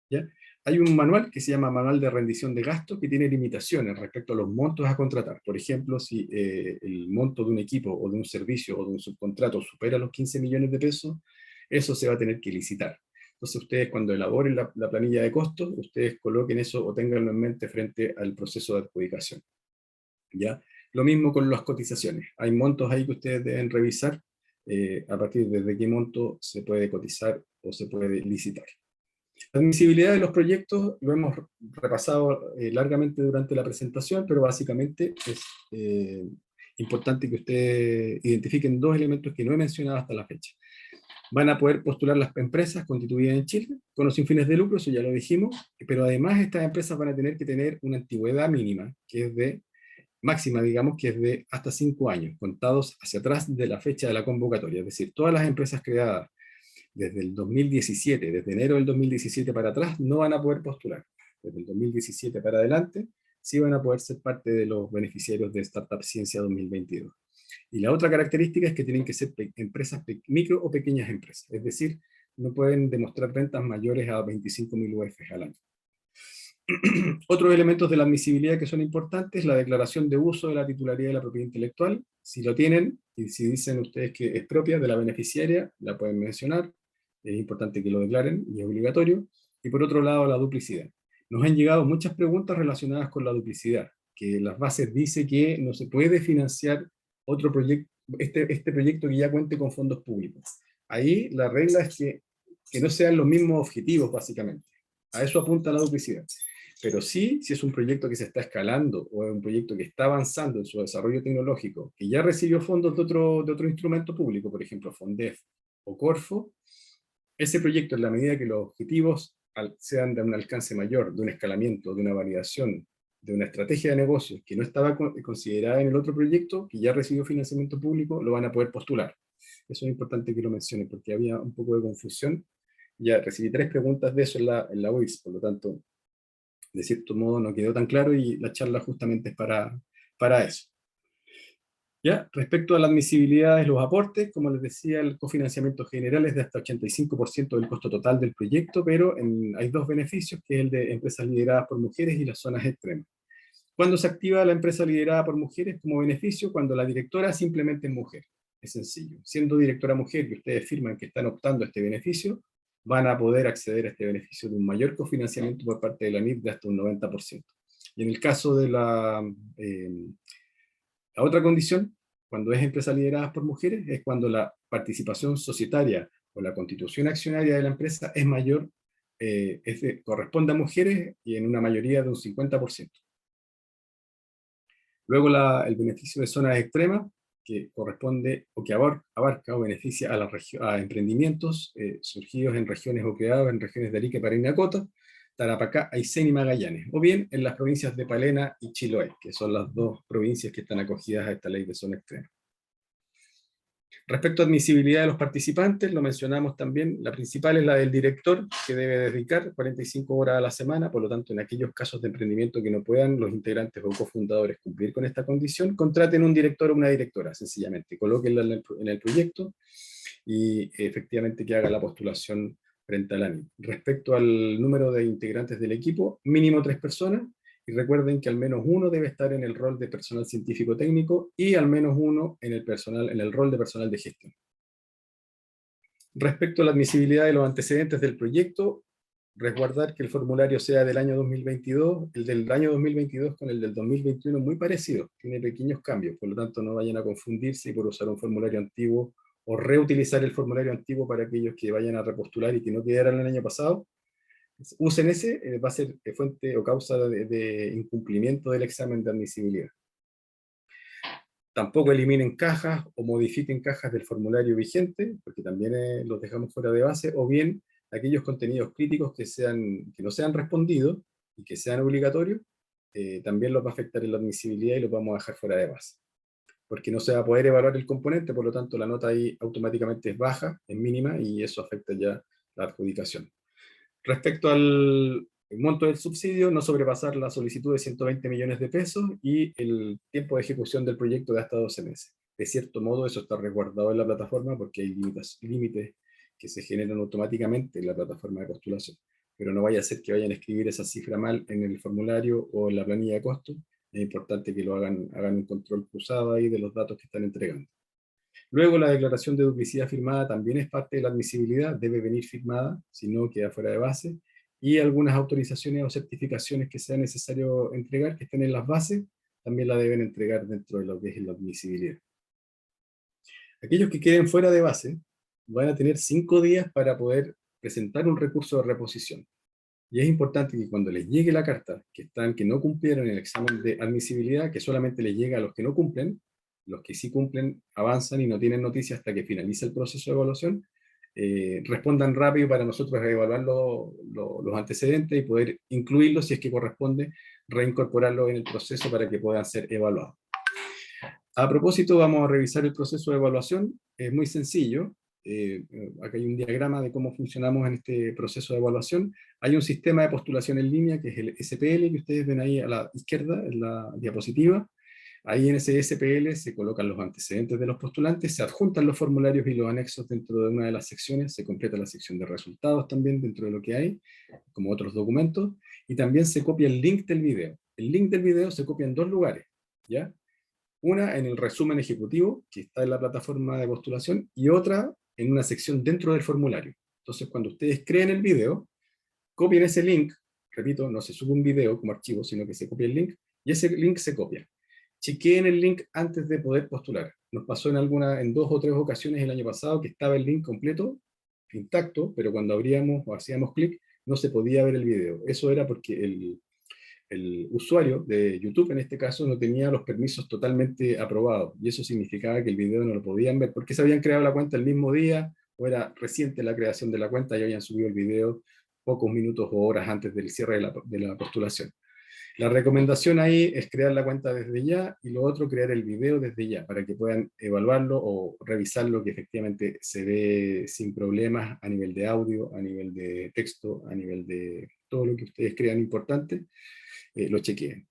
¿Ya? Hay un manual que se llama Manual de Rendición de Gastos que tiene limitaciones respecto a los montos a contratar. Por ejemplo, si el monto de un equipo o de un servicio o de un subcontrato supera los 15 millones de pesos, eso se va a tener que licitar. Entonces ustedes cuando elaboren la planilla de costos, ustedes coloquen eso o tenganlo en mente frente al proceso de adjudicación. ¿Ya? Lo mismo con las cotizaciones. Hay montos ahí que ustedes deben revisar a partir de qué monto se puede cotizar o se puede licitar. La admisibilidad de los proyectos lo hemos repasado largamente durante la presentación, pero básicamente es importante que ustedes identifiquen dos elementos que no he mencionado hasta la fecha. Van a poder postular las empresas constituidas en Chile, con o sin fines de lucro, eso ya lo dijimos, pero además estas empresas van a tener que tener una antigüedad mínima, que es de máxima, digamos, que es de hasta 5 años, contados hacia atrás de la fecha de la convocatoria. Es decir, todas las empresas creadas desde el 2017, desde enero del 2017 para atrás, no van a poder postular. Desde el 2017 para adelante, sí van a poder ser parte de los beneficiarios de Startup Ciencia 2022. Y la otra característica es que tienen que ser empresas micro o pequeñas empresas, es decir, no pueden demostrar ventas mayores a 25.000 UF al año. Otros elementos de la admisibilidad que son importantes, la declaración de uso de la titularidad de la propiedad intelectual. Si lo tienen, y si dicen ustedes que es propia de la beneficiaria, la pueden mencionar. Es importante que lo declaren y es obligatorio. Y por otro lado, la duplicidad. Nos han llegado muchas preguntas relacionadas con la duplicidad, que las bases dicen que no se puede financiar otro proyecto, este proyecto que ya cuente con fondos públicos. Ahí la regla es que no sean los mismos objetivos, básicamente. A eso apunta la duplicidad. Pero sí, si es un proyecto que se está escalando o es un proyecto que está avanzando en su desarrollo tecnológico, que ya recibió fondos de otro instrumento público, por ejemplo, FONDEF o Corfo, ese proyecto, en la medida que los objetivos sean de un alcance mayor, de un escalamiento, de una validación, de una estrategia de negocios que no estaba considerada en el otro proyecto, que ya recibió financiamiento público, lo van a poder postular. Eso es importante que lo mencione, porque había un poco de confusión. Ya recibí 3 preguntas de eso en la UIS, por lo tanto, de cierto modo no quedó tan claro y la charla justamente es para eso. ¿Ya? Respecto a la admisibilidad de los aportes, como les decía, el cofinanciamiento general es de hasta 85% del costo total del proyecto, pero hay 2 beneficios, que es el de empresas lideradas por mujeres y las zonas extremas. ¿Cuándo se activa la empresa liderada por mujeres como beneficio? Cuando la directora simplemente es mujer. Es sencillo. Siendo directora mujer y ustedes firman que están optando a este beneficio, van a poder acceder a este beneficio de un mayor cofinanciamiento por parte de la NIF de hasta un 90%. Y en el caso de la otra condición, cuando es empresa liderada por mujeres, es cuando la participación societaria o la constitución accionaria de la empresa es mayor, corresponde a mujeres y en una mayoría de un 50%. Luego el beneficio de zonas extremas, que corresponde o que abarca o beneficia a emprendimientos surgidos en regiones o creados en regiones de Arica, Parinacota, Tarapacá, Aysén y Magallanes, o bien en las provincias de Palena y Chiloé, que son las dos provincias que están acogidas a esta ley de zona extrema. Respecto a admisibilidad de los participantes, lo mencionamos también, la principal es la del director, que debe dedicar 45 horas a la semana, por lo tanto, en aquellos casos de emprendimiento que no puedan los integrantes o cofundadores cumplir con esta condición, contraten un director o una directora, sencillamente, colóquenla en el proyecto y efectivamente que haga la postulación frente al ANI. Respecto al número de integrantes del equipo, mínimo 3 personas, y recuerden que al menos uno debe estar en el rol de personal científico técnico y al menos uno en el rol de personal de gestión. Respecto a la admisibilidad de los antecedentes del proyecto, resguardar que el formulario sea del año 2022, el del año 2022 con el del 2021 muy parecido, tiene pequeños cambios, por lo tanto no vayan a confundirse por usar un formulario antiguo o reutilizar el formulario antiguo para aquellos que vayan a repostular y que no quedaran el año pasado. Usen ese, va a ser fuente o causa de incumplimiento del examen de admisibilidad. Tampoco eliminen cajas o modifiquen cajas del formulario vigente, porque también los dejamos fuera de base, o bien aquellos contenidos críticos que no sean respondidos y que sean obligatorios, también los va a afectar en la admisibilidad y los vamos a dejar fuera de base. Porque no se va a poder evaluar el componente, por lo tanto la nota ahí automáticamente es baja, es mínima, y eso afecta ya la adjudicación. Respecto al monto del subsidio, no sobrepasar la solicitud de 120 millones de pesos y el tiempo de ejecución del proyecto de hasta 12 meses. De cierto modo, eso está resguardado en la plataforma porque hay límites que se generan automáticamente en la plataforma de postulación. Pero no vaya a ser que vayan a escribir esa cifra mal en el formulario o en la planilla de costos. Es importante que lo hagan un control cruzado ahí de los datos que están entregando. Luego, la declaración de duplicidad firmada también es parte de la admisibilidad, debe venir firmada, si no queda fuera de base, y algunas autorizaciones o certificaciones que sea necesario entregar, que estén en las bases, también la deben entregar dentro de lo que es la admisibilidad. Aquellos que queden fuera de base van a tener 5 días para poder presentar un recurso de reposición. Y es importante que cuando les llegue la carta que no cumplieron el examen de admisibilidad, que solamente les llega a los que no cumplen, los que sí cumplen avanzan y no tienen noticia hasta que finalice el proceso de evaluación, respondan rápido para nosotros evaluar los antecedentes y poder incluirlos si es que corresponde, reincorporarlos en el proceso para que puedan ser evaluados. A propósito, vamos a revisar el proceso de evaluación, es muy sencillo. Acá hay un diagrama de cómo funcionamos en este proceso de evaluación. Hay un sistema de postulación en línea, que es el SPL, que ustedes ven ahí a la izquierda, en la diapositiva. Ahí en ese SPL se colocan los antecedentes de los postulantes, se adjuntan los formularios y los anexos dentro de una de las secciones, se completa la sección de resultados también dentro de lo que hay, como otros documentos, y también se copia el link del video. El link del video se copia en 2 lugares, ¿ya? Una en el resumen ejecutivo, que está en la plataforma de postulación, y otra en una sección dentro del formulario. Entonces, cuando ustedes creen el video, copien ese link, repito, no se sube un video como archivo, sino que se copia el link, y ese link se copia. Chequeen el link antes de poder postular. Nos pasó en 2 o 3 ocasiones el año pasado que estaba el link completo, intacto, pero cuando abríamos o hacíamos clic, no se podía ver el video. Eso era porque el usuario de YouTube, en este caso, no tenía los permisos totalmente aprobados, y eso significaba que el video no lo podían ver, porque se habían creado la cuenta el mismo día, o era reciente la creación de la cuenta y habían subido el video pocos minutos o horas antes del cierre de la postulación. La recomendación ahí es crear la cuenta desde ya, y lo otro, crear el video desde ya, para que puedan evaluarlo o revisarlo, que efectivamente se ve sin problemas a nivel de audio, a nivel de texto, a nivel de todo lo que ustedes crean importante, lo chequeen.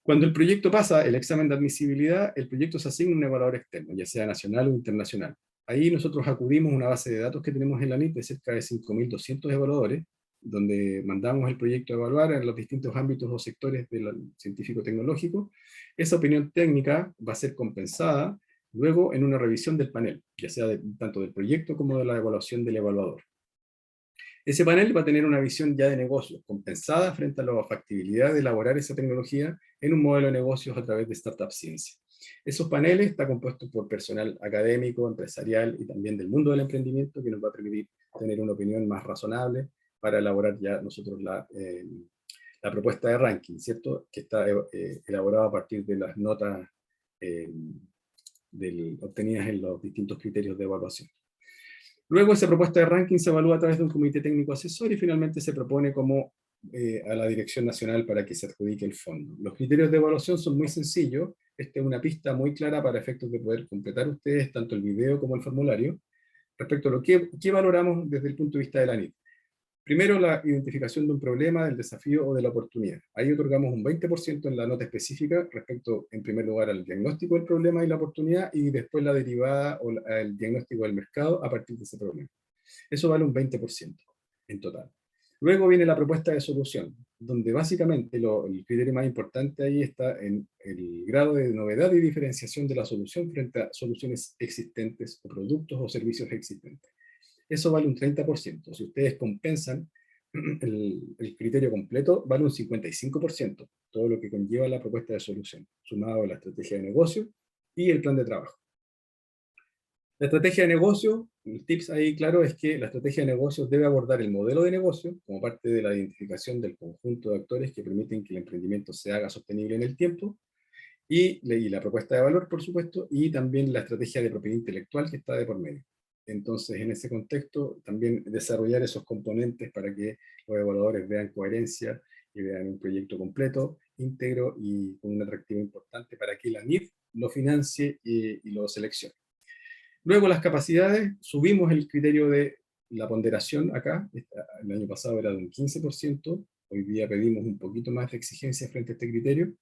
Cuando el proyecto pasa el examen de admisibilidad, el proyecto se asigna a un evaluador externo, ya sea nacional o internacional. Ahí nosotros acudimos a una base de datos que tenemos en la NIT de cerca de 5.200 evaluadores, donde mandamos el proyecto a evaluar en los distintos ámbitos o sectores del científico-tecnológico. Esa opinión técnica va a ser compensada luego en una revisión del panel, ya sea tanto del proyecto como de la evaluación del evaluador. Ese panel va a tener una visión ya de negocios, compensada frente a la factibilidad de elaborar esa tecnología en un modelo de negocios a través de Startup Ciencia. Esos paneles están compuestos por personal académico, empresarial y también del mundo del emprendimiento, que nos va a permitir tener una opinión más razonable para elaborar ya nosotros la propuesta de ranking, ¿cierto? Que está elaborada a partir de las notas obtenidas en los distintos criterios de evaluación. Luego esa propuesta de ranking se evalúa a través de un comité técnico asesor y finalmente se propone como a la Dirección Nacional para que se adjudique el fondo. Los criterios de evaluación son muy sencillos. Esta es una pista muy clara para efectos de poder completar ustedes tanto el video como el formulario respecto a lo que valoramos desde el punto de vista de la NIT. Primero, la identificación de un problema, del desafío o de la oportunidad. Ahí otorgamos un 20% en la nota específica respecto, en primer lugar, al diagnóstico del problema y la oportunidad, y después la derivada o el diagnóstico del mercado a partir de ese problema. Eso vale un 20% en total. Luego viene la propuesta de solución, donde básicamente el criterio más importante ahí está en el grado de novedad y diferenciación de la solución frente a soluciones existentes o productos o servicios existentes. Eso vale un 30%. Si ustedes compensan el criterio completo, vale un 55%, todo lo que conlleva la propuesta de solución, sumado a la estrategia de negocio y el plan de trabajo. La estrategia de negocio, el tips ahí claro es que la estrategia de negocio debe abordar el modelo de negocio como parte de la identificación del conjunto de actores que permiten que el emprendimiento se haga sostenible en el tiempo, y la propuesta de valor, por supuesto, y también la estrategia de propiedad intelectual que está de por medio. Entonces, en ese contexto, también desarrollar esos componentes para que los evaluadores vean coherencia y vean un proyecto completo, íntegro y con un atractivo importante para que la NIF lo financie y lo seleccione. Luego, las capacidades, subimos el criterio de la ponderación acá. El año pasado era de un 15%, hoy día pedimos un poquito más de exigencia frente a este criterio,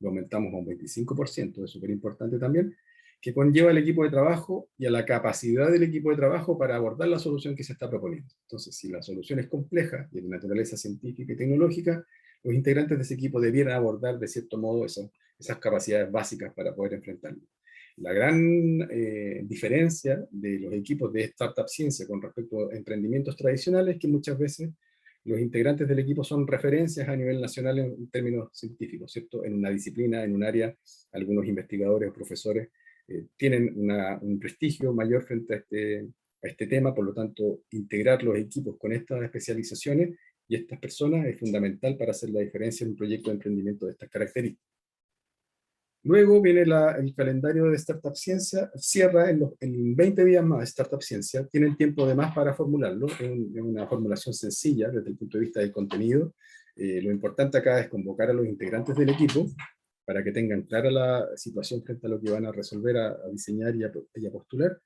lo aumentamos a un 25%, es súper importante también, que conlleva al equipo de trabajo y a la capacidad del equipo de trabajo para abordar la solución que se está proponiendo. Entonces, si la solución es compleja y de naturaleza científica y tecnológica, los integrantes de ese equipo debieran abordar de cierto modo esas capacidades básicas para poder enfrentarlo. La gran diferencia de los equipos de Startup Ciencia con respecto a emprendimientos tradicionales es que muchas veces los integrantes del equipo son referencias a nivel nacional en términos científicos, ¿cierto? En una disciplina, en un área, algunos investigadores o profesores tienen un prestigio mayor frente a este tema, por lo tanto, integrar los equipos con estas especializaciones y estas personas es fundamental para hacer la diferencia en un proyecto de emprendimiento de estas características. Luego viene el calendario de Startup Ciencia, cierra en 20 días más Startup Ciencia, tienen tiempo de más para formularlo, es una formulación sencilla desde el punto de vista del contenido. Lo importante acá es convocar a los integrantes del equipo para que tengan clara la situación frente a lo que van a resolver, a diseñar y a postular.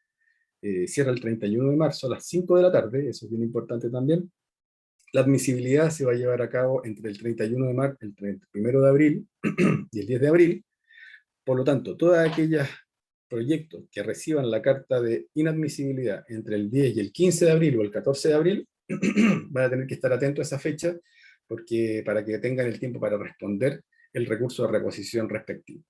Cierra el 31 de marzo a las 5 de la tarde, eso es bien importante también. La admisibilidad se va a llevar a cabo entre el 31 de marzo, el 1 de abril y el 10 de abril. Por lo tanto, todos aquellos proyectos que reciban la carta de inadmisibilidad entre el 10 y el 15 de abril o el 14 de abril van a tener que estar atentos a esa fecha para que tengan el tiempo para responder el recurso de reposición respectivo.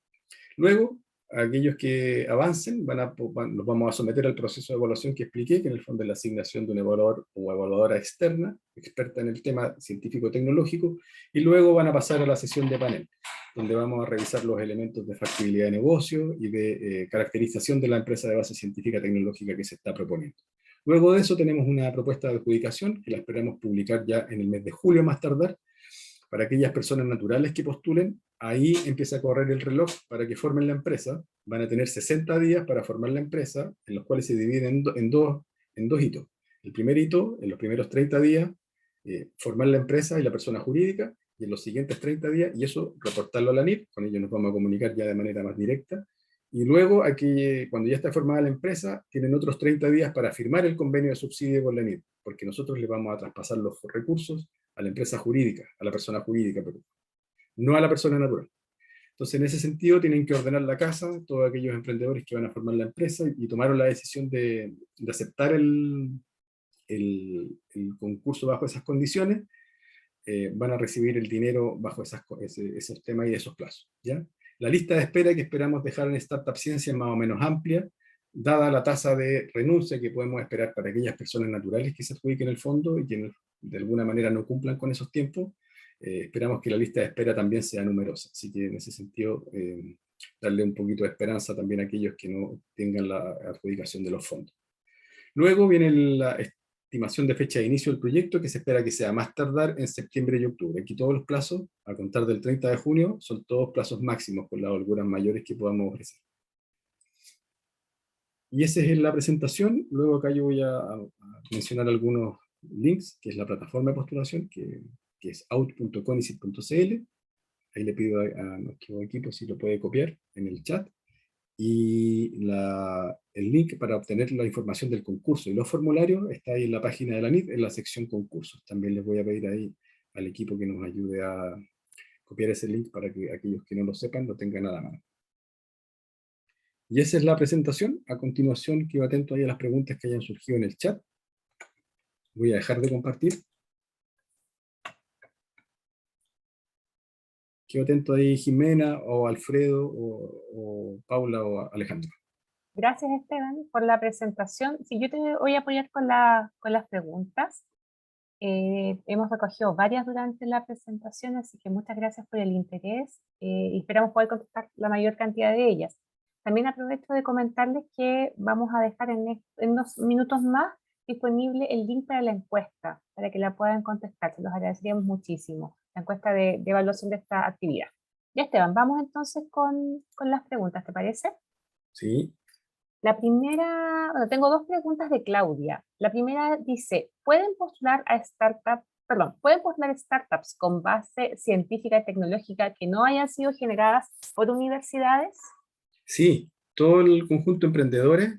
Luego, aquellos que avancen los vamos a someter al proceso de evaluación que expliqué, que en el fondo es la asignación de un evaluador o evaluadora externa, experta en el tema científico-tecnológico, y luego van a pasar a la sesión de panel, donde vamos a revisar los elementos de factibilidad de negocio y de caracterización de la empresa de base científica tecnológica que se está proponiendo. Luego de eso tenemos una propuesta de adjudicación que la esperamos publicar ya en el mes de julio más tardar, para aquellas personas naturales que postulen. Ahí empieza a correr el reloj para que formen la empresa. Van a tener 60 días para formar la empresa, en los cuales se dividen en dos hitos. El primer hito, en los primeros 30 días, formar la empresa y la persona jurídica, y en los siguientes 30 días, y eso reportarlo a la NIF, con ello nos vamos a comunicar ya de manera más directa, y luego, aquí, cuando ya está formada la empresa, tienen otros 30 días para firmar el convenio de subsidio con la NIF, porque nosotros le vamos a traspasar los recursos a la empresa jurídica, a la persona jurídica, pero no a la persona natural. Entonces, en ese sentido, tienen que ordenar la casa, todos aquellos emprendedores que van a formar la empresa, y tomaron la decisión de aceptar el concurso bajo esas condiciones, van a recibir el dinero bajo esos temas y esos plazos, ¿ya? La lista de espera que esperamos dejar en Startup Ciencia es más o menos amplia, dada la tasa de renuncia que podemos esperar para aquellas personas naturales que se adjudiquen el fondo y que de alguna manera no cumplan con esos tiempos. Esperamos que la lista de espera también sea numerosa, así que en ese sentido darle un poquito de esperanza también a aquellos que no tengan la adjudicación de los fondos. Luego viene la estimación de fecha de inicio del proyecto, que se espera que sea más tardar en septiembre y octubre. Aquí todos los plazos, a contar del 30 de junio, son todos plazos máximos con las holguras mayores que podamos ofrecer. Y esa es la presentación. Luego acá yo voy a mencionar algunos links, que es la plataforma de postulación, que es out.conicet.cl. Ahí le pido a nuestro equipo si lo puede copiar en el chat. Y el link para obtener la información del concurso y los formularios está ahí en la página de la NIF, en la sección concursos. También les voy a pedir ahí al equipo que nos ayude a copiar ese link para que aquellos que no lo sepan lo tengan a la mano. Y esa es la presentación. A continuación, quedo atento ahí a las preguntas que hayan surgido en el chat. Voy a dejar de compartir. Quedo atento ahí Jimena, o Alfredo, o Paula, o Alejandro. Gracias, Esteban, por la presentación. Sí, yo te voy a apoyar con las preguntas. Hemos recogido varias durante la presentación, así que muchas gracias por el interés y esperamos poder contestar la mayor cantidad de ellas. También aprovecho de comentarles que vamos a dejar en unos minutos más disponible el link para la encuesta, para que la puedan contestar. Se los agradeceríamos muchísimo, la encuesta de evaluación de esta actividad. Ya, Esteban, vamos entonces con las preguntas, ¿te parece? Sí. La primera, bueno, tengo dos preguntas de Claudia. La primera dice, ¿pueden postular startups con base científica y tecnológica que no hayan sido generadas por universidades? Sí, todo el conjunto de emprendedores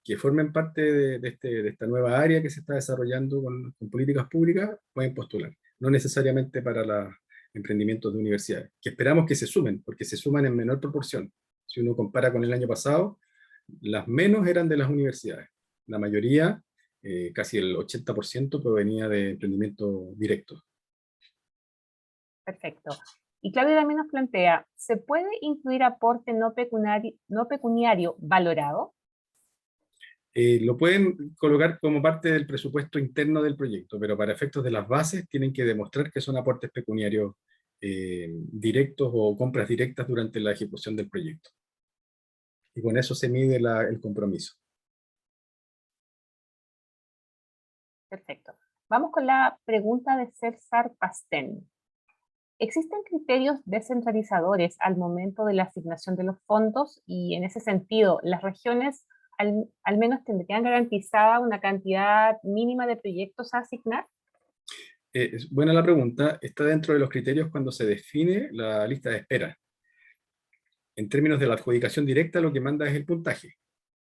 que formen parte de esta nueva área que se está desarrollando con políticas públicas pueden postular, no necesariamente para los emprendimientos de universidades, que esperamos que se sumen, porque se suman en menor proporción. Si uno compara con el año pasado, las menos eran de las universidades. La mayoría, casi el 80%, provenía de emprendimientos directos. Perfecto. Y Claudia también nos plantea, ¿se puede incluir aporte no pecuniario valorado? Lo pueden colocar como parte del presupuesto interno del proyecto, pero para efectos de las bases tienen que demostrar que son aportes pecuniarios directos o compras directas durante la ejecución del proyecto. Y con eso se mide el compromiso. Perfecto. Vamos con la pregunta de César Pastén. ¿Existen criterios descentralizadores al momento de la asignación de los fondos? Y en ese sentido, ¿las regiones al menos tendrían garantizada una cantidad mínima de proyectos a asignar? Es buena la pregunta. Está dentro de los criterios cuando se define la lista de espera. En términos de la adjudicación directa, lo que manda es el puntaje,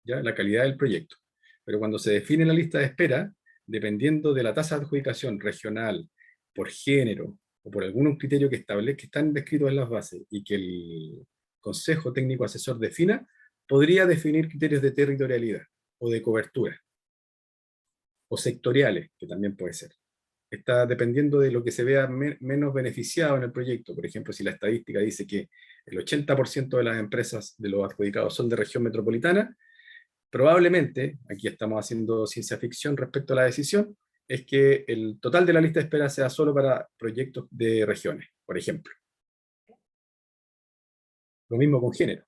¿ya? La calidad del proyecto. Pero cuando se define la lista de espera, dependiendo de la tasa de adjudicación regional, por género, o por algún criterio que establezca, que están descritos en las bases, y que el Consejo Técnico Asesor defina, podría definir criterios de territorialidad, o de cobertura, o sectoriales, que también puede ser. Está dependiendo de lo que se vea menos beneficiado en el proyecto. Por ejemplo, si la estadística dice que el 80% de las empresas de los adjudicados son de región metropolitana, probablemente, aquí estamos haciendo ciencia ficción respecto a la decisión, es que el total de la lista de espera sea solo para proyectos de regiones, por ejemplo. Lo mismo con género.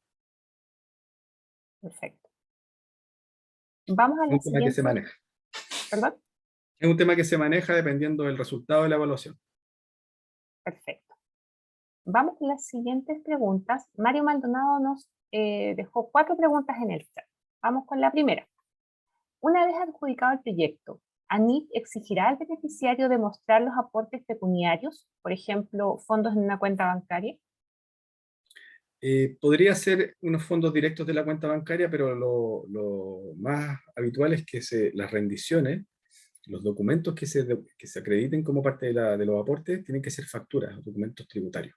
Perfecto. Vamos a Es la un tema que se siguiente. maneja. ¿Perdón? Es un tema que se maneja dependiendo del resultado de la evaluación. Perfecto. Vamos con las siguientes preguntas. Mario Maldonado nos dejó 4 preguntas en el chat. Vamos con la primera. Una vez adjudicado el proyecto, ¿ANIT exigirá al beneficiario demostrar los aportes pecuniarios, por ejemplo, fondos en una cuenta bancaria? Podría ser unos fondos directos de la cuenta bancaria, pero lo más habitual es que las rendiciones, los documentos que se acrediten como parte de los aportes, tienen que ser facturas, documentos tributarios,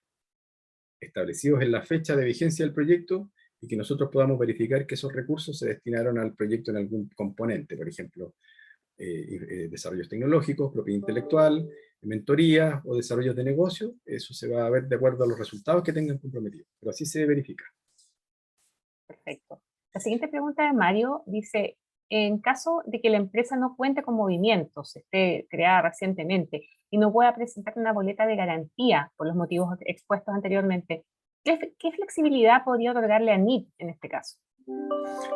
establecidos en la fecha de vigencia del proyecto y que nosotros podamos verificar que esos recursos se destinaron al proyecto en algún componente, por ejemplo, desarrollos tecnológicos, propiedad intelectual, mentorías o desarrollos de negocio. Eso se va a ver de acuerdo a los resultados que tengan comprometidos, pero así se verifica. Perfecto. La siguiente pregunta de Mario dice, en caso de que la empresa no cuente con movimientos, esté creada recientemente y no pueda presentar una boleta de garantía por los motivos expuestos anteriormente, ¿qué flexibilidad podría otorgarle a NIT en este caso?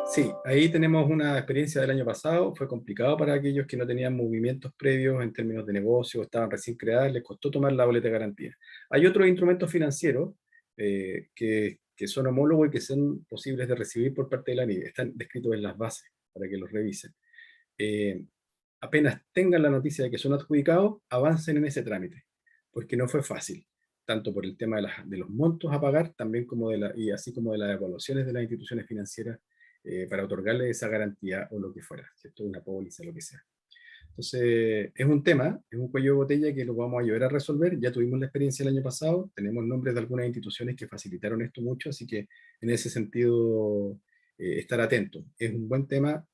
Sí, ahí tenemos una experiencia del año pasado. Fue complicado para aquellos que no tenían movimientos previos en términos de negocio, estaban recién creadas, les costó tomar la boleta de garantía. Hay otros instrumentos financieros que son homólogos y que son posibles de recibir por parte de la NID, están descritos en las bases. para que los revisen. Apenas tengan la noticia de que son adjudicados, avancen en ese trámite, porque no fue fácil, tanto por el tema de los montos a pagar, también como y así como de las evaluaciones de las instituciones financieras para otorgarle esa garantía o lo que fuera, ¿cierto? Una póliza, lo que sea. Entonces, es un tema, es un cuello de botella que lo vamos a ayudar a resolver. Ya tuvimos la experiencia el año pasado, tenemos nombres de algunas instituciones que facilitaron esto mucho, así que en ese sentido, estar atento. Es un buen tema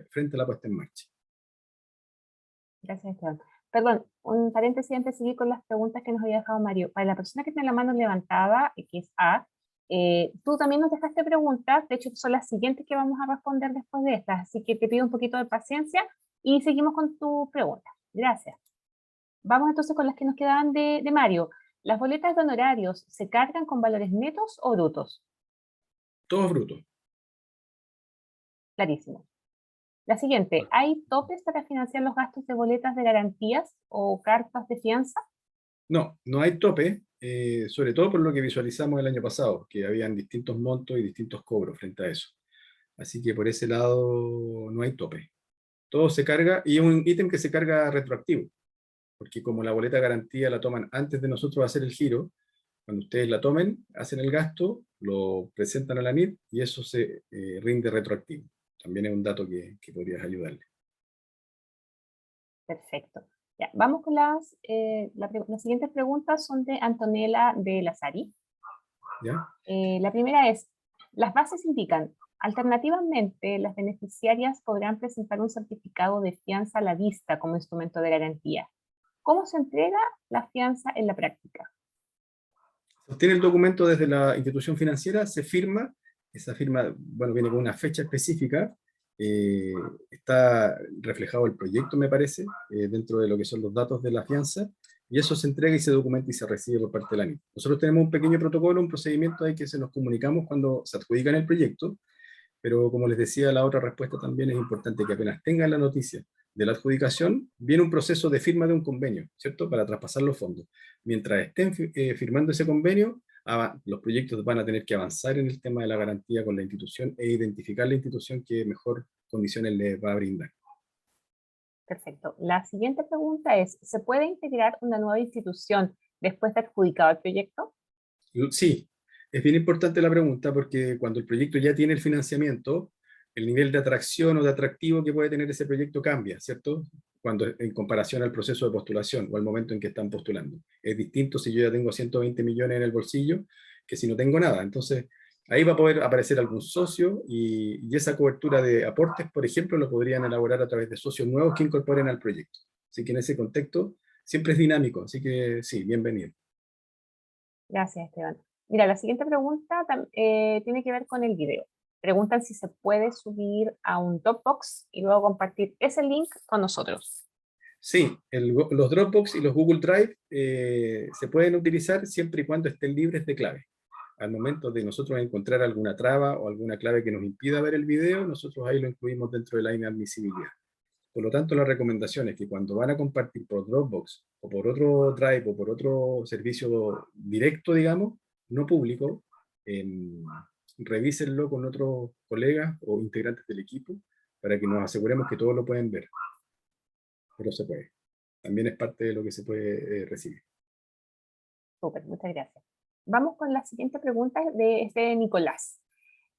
frente a la puesta en marcha. Gracias, Esteban. Perdón, un paréntesis antes de seguir con las preguntas que nos había dejado Mario. Para la persona que tiene la mano levantada, que es A, tú también nos dejaste preguntas, de hecho son las siguientes que vamos a responder después de estas, así que te pido un poquito de paciencia y seguimos con tu pregunta. Gracias. Vamos entonces con las que nos quedaban de Mario. ¿Las boletas de honorarios se cargan con valores netos o brutos? Todos brutos. Clarísimo. La siguiente, ¿hay topes para financiar los gastos de boletas de garantías o cartas de fianza? No, no hay tope, sobre todo por lo que visualizamos el año pasado, que habían distintos montos y distintos cobros frente a eso. Así que por ese lado no hay tope. Todo se carga y es un ítem que se carga retroactivo, porque como la boleta de garantía la toman antes de nosotros hacer el giro, cuando ustedes la tomen, hacen el gasto, lo presentan a la NIT y eso se rinde retroactivo. También es un dato que podrías ayudarle. Perfecto. Ya, vamos con las siguientes preguntas son de Antonella de Lazari. ¿Ya? La primera es, las bases indican, alternativamente, las beneficiarias podrán presentar un certificado de fianza a la vista como instrumento de garantía. ¿Cómo se entrega la fianza en la práctica? Se obtiene el documento desde la institución financiera, se firma, esa firma, bueno, viene con una fecha específica, está reflejado el proyecto, me parece, dentro de lo que son los datos de la fianza, y eso se entrega y se documenta y se recibe por parte de la NIT. Nosotros tenemos un pequeño protocolo, un procedimiento ahí que se nos comunicamos cuando se adjudica en el proyecto, pero como les decía, la otra respuesta también es importante que apenas tengan la noticia de la adjudicación, viene un proceso de firma de un convenio, ¿cierto? Para traspasar los fondos. Mientras estén firmando ese convenio, los proyectos van a tener que avanzar en el tema de la garantía con la institución e identificar la institución que mejor condiciones les va a brindar. Perfecto. La siguiente pregunta es, ¿se puede integrar una nueva institución después de adjudicado el proyecto? Sí, es bien importante la pregunta porque cuando el proyecto ya tiene el financiamiento, el nivel de atracción o de atractivo que puede tener ese proyecto cambia, ¿cierto? Cuando en comparación al proceso de postulación o al momento en que están postulando. Es distinto si yo ya tengo 120 millones en el bolsillo que si no tengo nada. Entonces, ahí va a poder aparecer algún socio y esa cobertura de aportes, por ejemplo, lo podrían elaborar a través de socios nuevos que incorporen al proyecto. Así que en ese contexto siempre es dinámico, así que sí, bienvenido. Gracias, Esteban. Mira, la siguiente pregunta tiene que ver con el video. Preguntan si se puede subir a un Dropbox y luego compartir ese link con nosotros. Sí, los Dropbox y los Google Drive se pueden utilizar siempre y cuando estén libres de clave. Al momento de nosotros encontrar alguna traba o alguna clave que nos impida ver el video, nosotros ahí lo incluimos dentro de la inadmisibilidad. Por lo tanto, la recomendación es que cuando van a compartir por Dropbox o por otro Drive o por otro servicio directo, digamos, no público, revísenlo con otros colegas o integrantes del equipo para que nos aseguremos que todos lo pueden ver. Pero se puede. También es parte de lo que se puede recibir. Súper, muchas gracias. Vamos con la siguiente pregunta de Nicolás.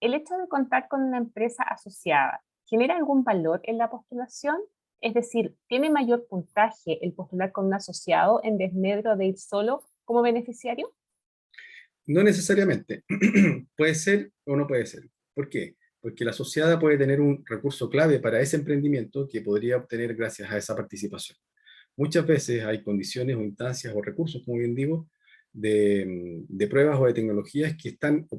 ¿El hecho de contar con una empresa asociada genera algún valor en la postulación? Es decir, ¿tiene mayor puntaje el postular con un asociado en desmedro de ir solo como beneficiario? No necesariamente. Puede ser o no puede ser. ¿Por qué? Porque la asociada puede tener un recurso clave para ese emprendimiento que podría obtener gracias a esa participación. Muchas veces hay condiciones o instancias o recursos, como bien digo, de pruebas o de tecnologías que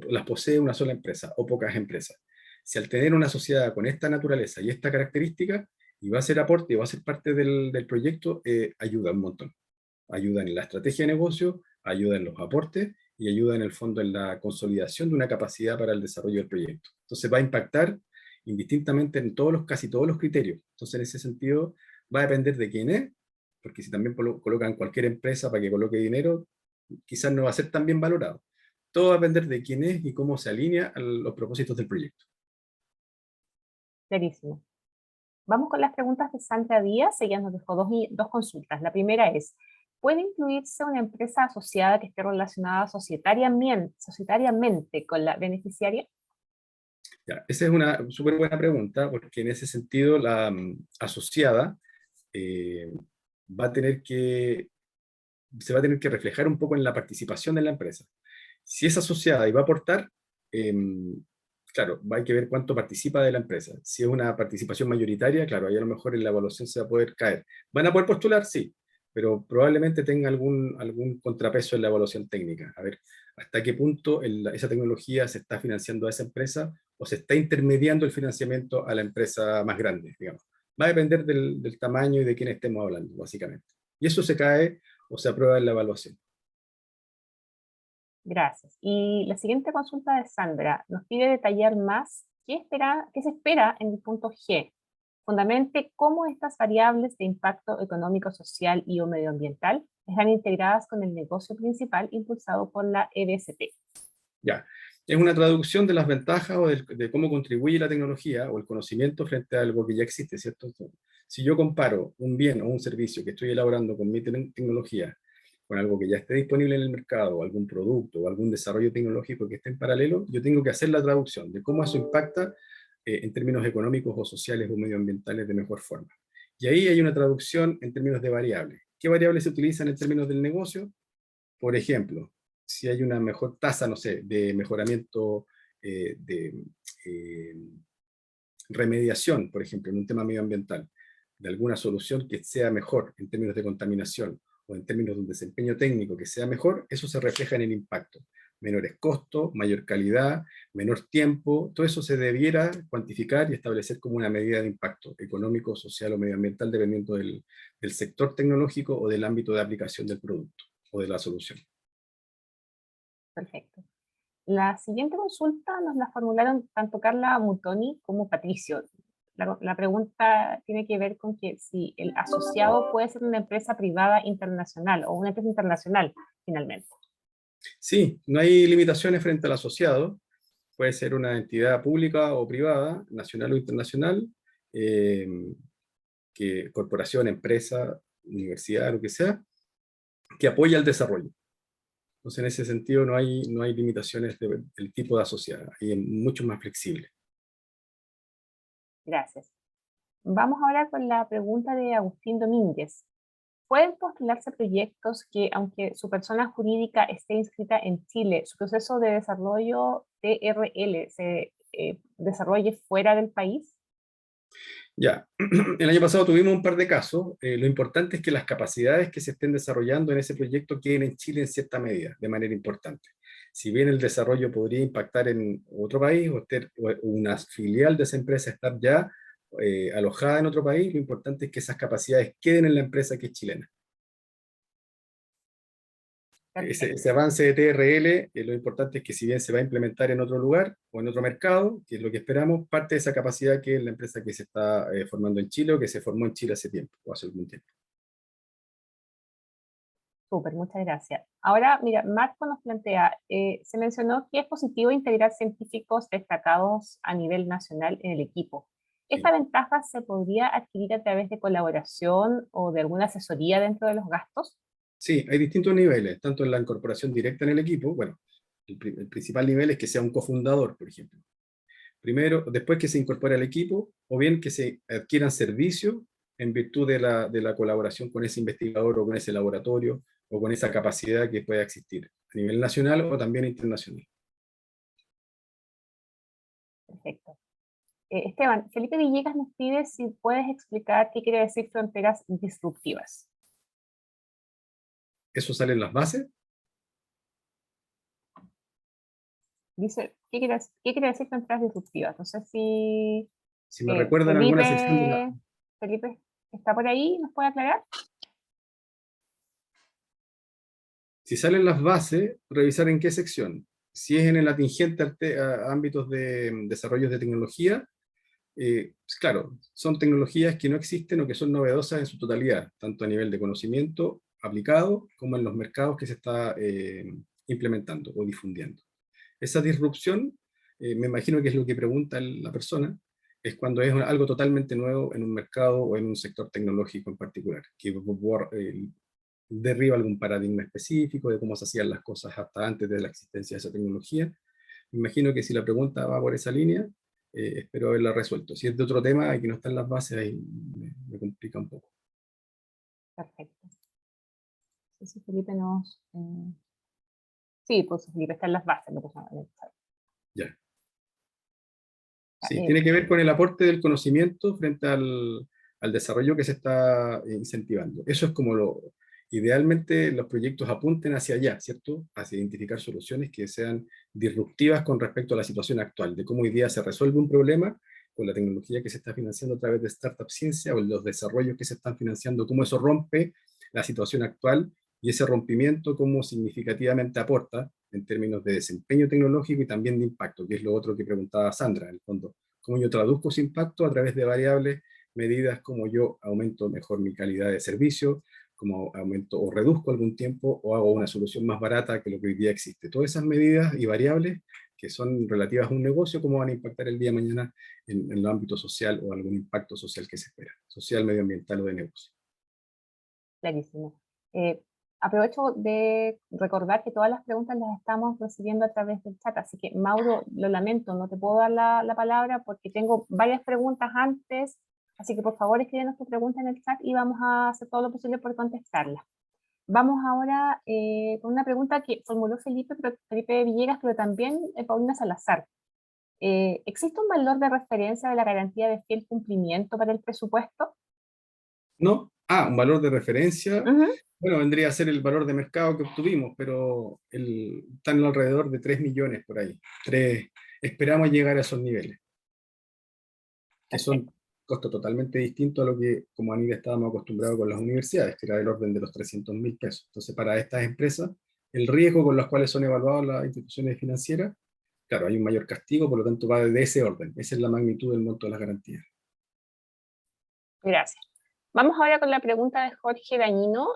las posee una sola empresa o pocas empresas. Si al tener una sociedad con esta naturaleza y esta característica, y va a ser aporte y va a ser parte del proyecto, ayuda un montón. Ayuda en la estrategia de negocio, ayuda en los aportes y ayuda en el fondo en la consolidación de una capacidad para el desarrollo del proyecto. Entonces va a impactar indistintamente en casi todos los criterios. Entonces en ese sentido va a depender de quién es, porque si también colocan cualquier empresa para que coloque dinero, quizás no va a ser tan bien valorado. Todo va a depender de quién es y cómo se alinea a los propósitos del proyecto. Clarísimo. Vamos con las preguntas de Sandra Díaz. Ella nos dejó dos consultas. La primera es, ¿puede incluirse una empresa asociada que esté relacionada societariamente con la beneficiaria? Ya, esa es una súper buena pregunta, porque en ese sentido la asociada eh, va a tener que, se va a tener que reflejar un poco en la participación de la empresa. Si es asociada y va a aportar, claro, hay que ver cuánto participa de la empresa. Si es una participación mayoritaria, claro, ahí a lo mejor en la evaluación se va a poder caer. ¿Van a poder postular? Sí, pero probablemente tenga algún contrapeso en la evaluación técnica. A ver, hasta qué punto esa tecnología se está financiando a esa empresa o se está intermediando el financiamiento a la empresa más grande, digamos. Va a depender del tamaño y de quién estemos hablando, básicamente. Y eso se cae o se aprueba en la evaluación. Gracias. Y la siguiente consulta de Sandra nos pide detallar más qué se espera en el punto G. Fundamente, cómo estas variables de impacto económico, social y o medioambiental están integradas con el negocio principal impulsado por la EBSP. Ya, es una traducción de las ventajas o de cómo contribuye la tecnología o el conocimiento frente a algo que ya existe, ¿cierto? Si yo comparo un bien o un servicio que estoy elaborando con mi tecnología con algo que ya esté disponible en el mercado, o algún producto o algún desarrollo tecnológico que esté en paralelo, yo tengo que hacer la traducción de cómo eso impacta en términos económicos o sociales o medioambientales de mejor forma. Y ahí hay una traducción en términos de variables. ¿Qué variables se utilizan en términos del negocio? Por ejemplo, si hay una mejor tasa, no sé, de mejoramiento de remediación, por ejemplo, en un tema medioambiental, de alguna solución que sea mejor en términos de contaminación o en términos de un desempeño técnico que sea mejor, eso se refleja en el impacto. Menores costos, mayor calidad, menor tiempo, todo eso se debiera cuantificar y establecer como una medida de impacto económico, social o medioambiental, dependiendo del sector tecnológico o del ámbito de aplicación del producto o de la solución. Perfecto. La siguiente consulta nos la formularon tanto Carla Mutoni como Patricio. La pregunta tiene que ver con que si el asociado puede ser una empresa privada internacional o una empresa internacional, finalmente. Sí, no hay limitaciones frente al asociado. Puede ser una entidad pública o privada, nacional o internacional, eh, corporación, empresa, universidad, lo que sea, que apoya el desarrollo. Entonces, en ese sentido, no hay limitaciones del tipo de asociada, y es mucho más flexible. Gracias. Vamos ahora con la pregunta de Agustín Domínguez. ¿Pueden postularse proyectos que, aunque su persona jurídica esté inscrita en Chile, su proceso de desarrollo TRL se desarrolle fuera del país? Ya, el año pasado tuvimos un par de casos. Lo importante es que las capacidades que se estén desarrollando en ese proyecto queden en Chile en cierta medida, de manera importante. Si bien el desarrollo podría impactar en otro país o una filial de esa empresa estar ya alojada en otro país, lo importante es que esas capacidades queden en la empresa que es chilena. Ese Perfecto. avance de TRL, lo importante es que si bien se va a implementar en otro lugar o en otro mercado, que es lo que esperamos, parte de esa capacidad que es la empresa que se está formando en Chile o que se formó en Chile hace tiempo o hace algún tiempo. Súper, muchas gracias. Ahora, mira, Marco nos plantea, se mencionó que es positivo integrar científicos destacados a nivel nacional en el equipo. ¿Esta Sí. ventaja se podría adquirir a través de colaboración o de alguna asesoría dentro de los gastos? Sí, hay distintos niveles, tanto en la incorporación directa en el equipo, bueno, el principal nivel es que sea un cofundador, por ejemplo. Primero, después que se incorpore al equipo, o bien que se adquieran servicios en virtud de la colaboración con ese investigador o con ese laboratorio o con esa capacidad que pueda existir a nivel nacional o también internacional. Perfecto. Esteban, Felipe Villegas nos pide si puedes explicar qué quiere decir fronteras disruptivas. ¿Eso sale en las bases? Dice, ¿qué quiere decir fronteras disruptivas? No sé si Si me recuerdan alguna sección de la... Felipe está por ahí, ¿nos puede aclarar? Si salen las bases, revisar en qué sección. Si es en el atingente a ámbitos de desarrollos de tecnología, claro, son tecnologías que no existen o que son novedosas en su totalidad, tanto a nivel de conocimiento aplicado como en los mercados que se está implementando o difundiendo. Esa disrupción, me imagino que es lo que pregunta la persona, es cuando es algo totalmente nuevo en un mercado o en un sector tecnológico en particular, que derriba algún paradigma específico de cómo se hacían las cosas hasta antes de la existencia de esa tecnología. Me imagino que si la pregunta va por esa línea, espero haberla resuelto. Si es de otro tema y que no está en las bases, ahí me complica un poco. Perfecto. No sé si Felipe nos... Sí, pues Felipe está en las bases. No pasa nada. Ya. Sí, tiene que ver con el aporte del conocimiento frente al desarrollo que se está incentivando. Eso es como idealmente los proyectos apunten hacia allá, ¿cierto? Hacia identificar soluciones que sean disruptivas con respecto a la situación actual, de cómo hoy día se resuelve un problema con la tecnología que se está financiando a través de Startup Ciencia o los desarrollos que se están financiando, cómo eso rompe la situación actual y ese rompimiento cómo significativamente aporta en términos de desempeño tecnológico y también de impacto, que es lo otro que preguntaba Sandra, en el fondo, cómo yo traduzco ese impacto a través de variables, medidas como yo aumento mejor mi calidad de servicio, como aumento o reduzco algún tiempo o hago una solución más barata que lo que hoy día existe. Todas esas medidas y variables que son relativas a un negocio, cómo van a impactar el día de mañana en el ámbito social o algún impacto social que se espera, social, medioambiental o de negocio. Clarísimo. Aprovecho de recordar que todas las preguntas las estamos recibiendo a través del chat, así que Mauro, lo lamento, no te puedo dar la palabra porque tengo varias preguntas antes, así que por favor escríbenos tu pregunta en el chat y vamos a hacer todo lo posible por contestarla. Vamos ahora con una pregunta que formuló Felipe Villegas, pero también Paulina Salazar. ¿Existe un valor de referencia de la garantía de fiel cumplimiento para el presupuesto? ¿No? Un valor de referencia. Bueno, vendría a ser el valor de mercado que obtuvimos, pero están alrededor de 3 millones por ahí. Esperamos llegar a esos niveles, que son costos totalmente distintos a lo que como ANIDA estábamos acostumbrados con las universidades, que era del orden de los 300.000 pesos. Entonces, para estas empresas, el riesgo con los cuales son evaluadas las instituciones financieras, claro, hay un mayor castigo, por lo tanto va de ese orden. Esa es la magnitud del monto de las garantías. Gracias. Vamos ahora con la pregunta de Jorge Dañino.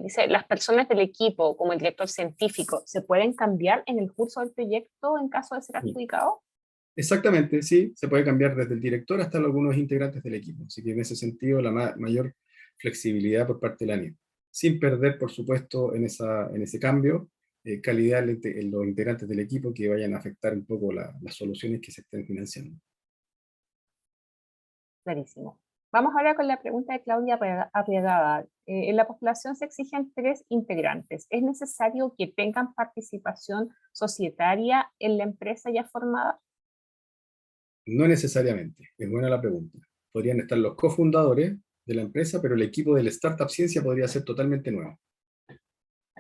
Dice, ¿las personas del equipo, como el director científico, se pueden cambiar en el curso del proyecto en caso de ser adjudicado? Exactamente, sí, se puede cambiar desde el director hasta algunos integrantes del equipo. Así que en ese sentido, la mayor flexibilidad por parte de la ANID. Sin perder, por supuesto, en ese cambio, calidad en los integrantes del equipo que vayan a afectar un poco las soluciones que se estén financiando. Clarísimo. Vamos ahora con la pregunta de Claudia Arriagada. En la postulación se exigen 3 integrantes. ¿Es necesario que tengan participación societaria en la empresa ya formada? No necesariamente, es buena la pregunta. Podrían estar los cofundadores de la empresa, pero el equipo del Startup Ciencia podría ser totalmente nuevo.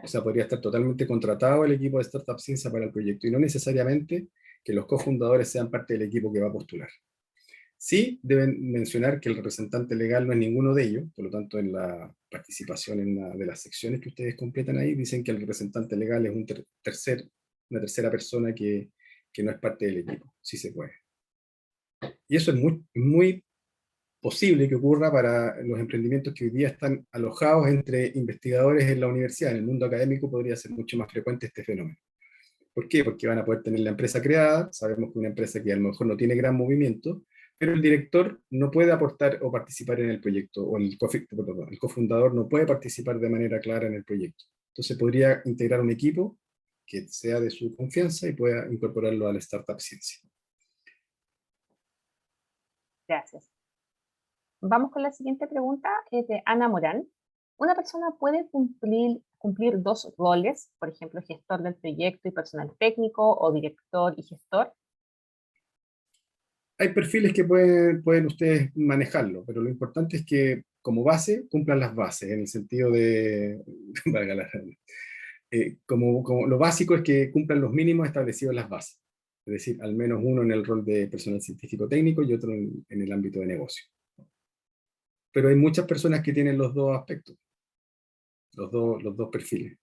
O sea, podría estar totalmente contratado el equipo de Startup Ciencia para el proyecto y no necesariamente que los cofundadores sean parte del equipo que va a postular. Sí, deben mencionar que el representante legal no es ninguno de ellos, por lo tanto, en la participación en una de las secciones que ustedes completan ahí, dicen que el representante legal es una tercera persona que no es parte del equipo. Sí se puede. Y eso es muy posible que ocurra para los emprendimientos que hoy día están alojados entre investigadores en la universidad. En el mundo académico podría ser mucho más frecuente este fenómeno. ¿Por qué? Porque van a poder tener la empresa creada, sabemos que una empresa que a lo mejor no tiene gran movimiento, pero el director no puede aportar o participar en el proyecto, o el cofundador no puede participar de manera clara en el proyecto. Entonces podría integrar un equipo que sea de su confianza y pueda incorporarlo a la Startup Ciencia. Gracias. Vamos con la siguiente pregunta, es de Ana Morán. ¿Una persona puede cumplir 2 roles, por ejemplo, gestor del proyecto y personal técnico, o director y gestor? Hay perfiles que pueden ustedes manejarlo, pero lo importante es que como base cumplan las bases, en el sentido de, valga como lo básico es que cumplan los mínimos establecidos en las bases, es decir, al menos uno en el rol de personal científico técnico y otro en el ámbito de negocio. Pero hay muchas personas que tienen los dos aspectos, los dos perfiles.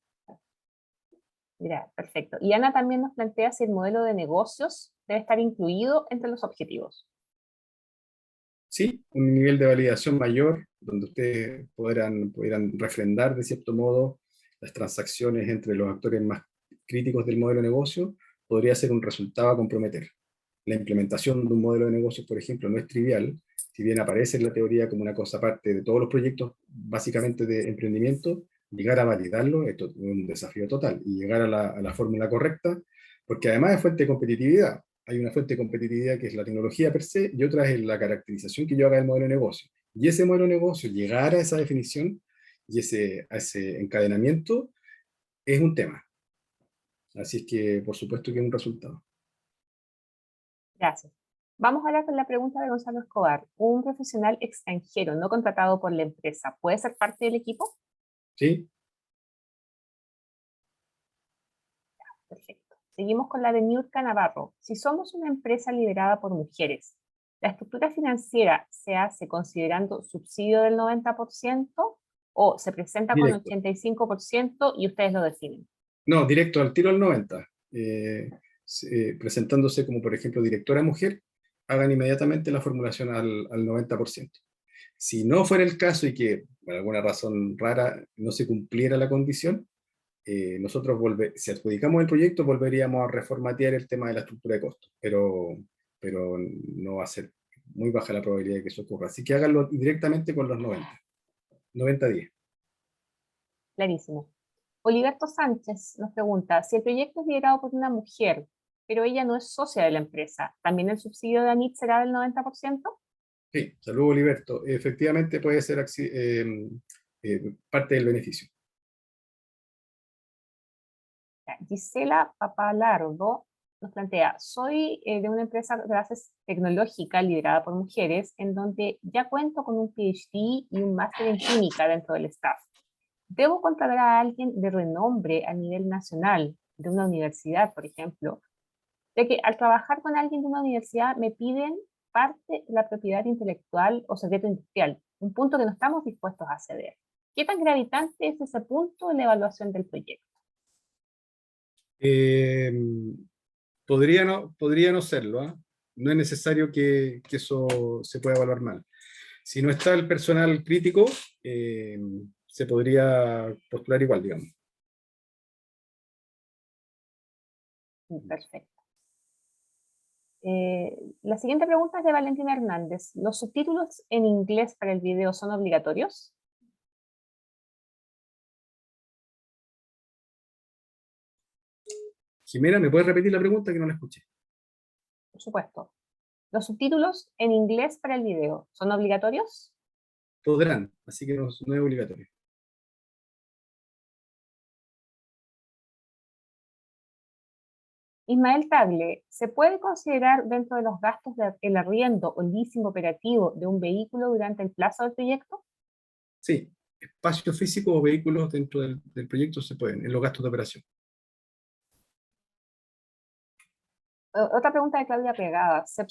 Mira, perfecto. Y Ana también nos plantea si el modelo de negocios debe estar incluido entre los objetivos. Sí, un nivel de validación mayor, donde ustedes pudieran refrendar de cierto modo las transacciones entre los actores más críticos del modelo de negocio, podría ser un resultado a comprometer. La implementación de un modelo de negocio, por ejemplo, no es trivial, si bien aparece en la teoría como una cosa aparte de todos los proyectos, básicamente de emprendimiento, llegar a validarlo es un desafío total, y llegar a la fórmula correcta, porque además es fuente de competitividad. Hay una fuente de competitividad que es la tecnología per se, y otra es la caracterización que yo haga del modelo de negocio. Y ese modelo de negocio, llegar a esa definición y a ese encadenamiento, es un tema. Así es que, por supuesto que es un resultado. Gracias. Vamos ahora con la pregunta de Gonzalo Escobar. ¿Un profesional extranjero no contratado por la empresa puede ser parte del equipo? ¿Sí? Perfecto. Seguimos con la de Niurka Navarro. Si somos una empresa liderada por mujeres, ¿la estructura financiera se hace considerando subsidio del 90% o se presenta con Directo. 85% y ustedes lo definen? No, directo al tiro al 90. Presentándose como, por ejemplo, directora mujer, hagan inmediatamente la formulación al 90%. Si no fuera el caso y que, por alguna razón rara, no se cumpliera la condición, nosotros si adjudicamos el proyecto, volveríamos a reformatear el tema de la estructura de costos, pero no va a ser muy baja la probabilidad de que eso ocurra. Así que háganlo directamente con los 90, 90-10. Clarísimo. Oliverto Sánchez nos pregunta, si el proyecto es liderado por una mujer, pero ella no es socia de la empresa, ¿también el subsidio de ANIT será del 90%? Sí, saludos, Oliverto. Efectivamente puede ser parte del beneficio. Gisela Papalardo nos plantea, soy de una empresa de bases tecnológica liderada por mujeres, en donde ya cuento con un PhD y un máster en química dentro del staff. ¿Debo contratar a alguien de renombre a nivel nacional, de una universidad, por ejemplo? Ya que al trabajar con alguien de una universidad me piden parte de la propiedad intelectual o secreto industrial, un punto que no estamos dispuestos a ceder. ¿Qué tan gravitante es ese punto en la evaluación del proyecto? Eh, podría no serlo, ¿ah? No es necesario que eso se pueda evaluar mal. Si no está el personal crítico, eh, se podría postular igual, digamos. Perfecto. La siguiente pregunta es de Valentina Hernández. ¿Los subtítulos en inglés para el video son obligatorios? Jimena, ¿me puedes repetir la pregunta que no la escuché? Por supuesto. ¿Los subtítulos en inglés para el video son obligatorios? Podrán, así que no es obligatorio. Ismael Tagle, ¿se puede considerar dentro de los gastos del arriendo o leasing operativo de un vehículo durante el plazo del proyecto? Sí, espacio físico o vehículos dentro del proyecto se pueden, en los gastos de operación. Otra pregunta de Claudia Pegada. ¿Se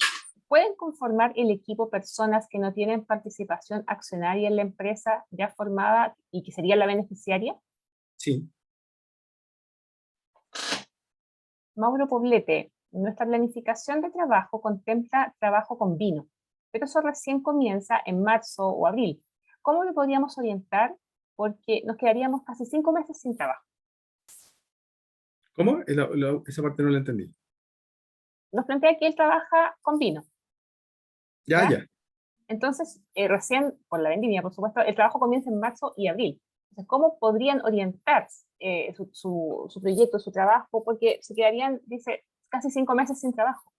pueden conformar el equipo personas que no tienen participación accionaria en la empresa ya formada y que sería la beneficiaria? Sí, Mauro Poblete, nuestra planificación de trabajo contempla trabajo con vino, pero eso recién comienza en marzo o abril. ¿Cómo lo podríamos orientar? Porque nos quedaríamos casi 5 meses sin trabajo. ¿cómo? Esa parte no la entendí. Nos plantea que él trabaja con vino, Ya, ¿ya? ya. Entonces, recién, por la vendimia, por supuesto, el trabajo comienza en marzo y abril. Entonces, ¿cómo podrían orientar su proyecto, su trabajo? Porque se quedarían, dice, casi 5 meses sin trabajo.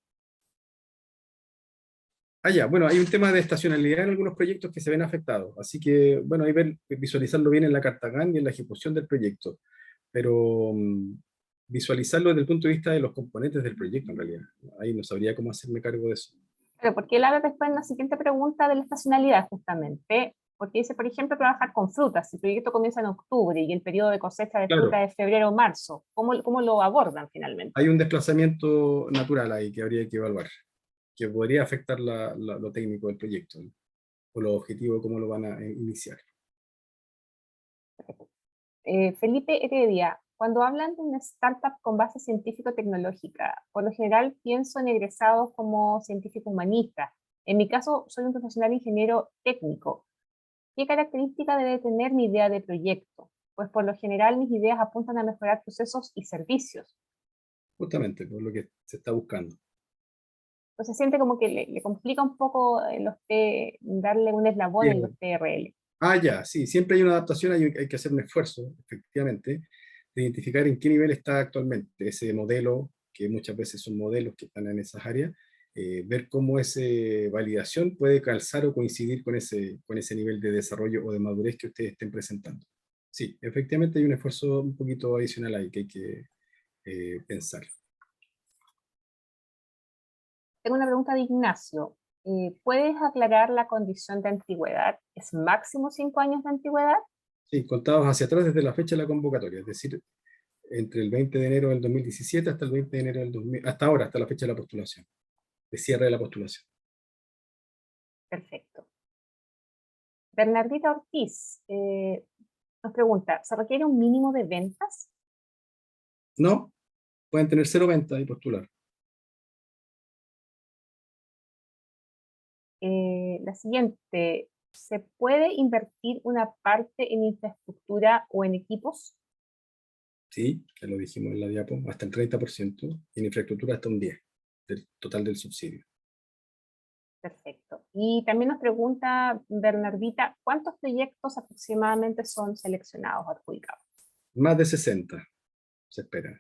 Ah, ya. Bueno, hay un tema de estacionalidad en algunos proyectos que se ven afectados. Así que, bueno, ahí visualizarlo bien en la carta GAN y en la ejecución del proyecto. Pero visualizarlo desde el punto de vista de los componentes del proyecto, en realidad. Ahí no sabría cómo hacerme cargo de eso. Pero porque él habla después en la siguiente pregunta de la estacionalidad, justamente, porque dice, por ejemplo, trabajar con frutas. Si el proyecto comienza en octubre y el periodo de cosecha de Claro, fruta es febrero o marzo, ¿cómo lo abordan finalmente? hay un desplazamiento natural ahí que habría que evaluar, que podría afectar lo técnico del proyecto, ¿no? O los objetivos, cómo lo van a iniciar. Felipe Heredia, cuando hablan de una startup con base científico-tecnológica, por lo general pienso en egresados como científico humanista. En mi caso, soy un profesional ingeniero técnico. ¿Qué característica debe tener mi idea de proyecto? Pues por lo general mis ideas apuntan a mejorar procesos y servicios. Justamente por lo que se está buscando. Entonces siente como que le complica un poco darle un eslabón en los Bien. TRL. Ya, sí, siempre hay una adaptación, hay que hacer un esfuerzo, efectivamente, de identificar en qué nivel está actualmente ese modelo, que muchas veces son modelos que están en esas áreas, ver cómo esa validación puede calzar o coincidir con ese nivel de desarrollo o de madurez que ustedes estén presentando. Sí, efectivamente hay un esfuerzo un poquito adicional ahí que hay que pensar. Tengo una pregunta de Ignacio. ¿Puedes aclarar la condición de antigüedad? ¿Es máximo 5 años de antigüedad? Sí, contados hacia atrás desde la fecha de la convocatoria, es decir, entre el 20 de enero del 2017 hasta el 20 de enero del 2000, hasta ahora, hasta la fecha de la postulación, de cierre de la postulación. Perfecto. Bernardita Ortiz nos pregunta, ¿se requiere un mínimo de ventas? No, pueden tener cero ventas y postular. La siguiente, ¿se puede invertir una parte en infraestructura o en equipos? Sí, ya lo dijimos en la diapo, hasta el 30%, y en infraestructura hasta un 10% del total del subsidio. Perfecto. Y también nos pregunta Bernardita, ¿cuántos proyectos aproximadamente son seleccionados o adjudicados? Más de 60 se espera.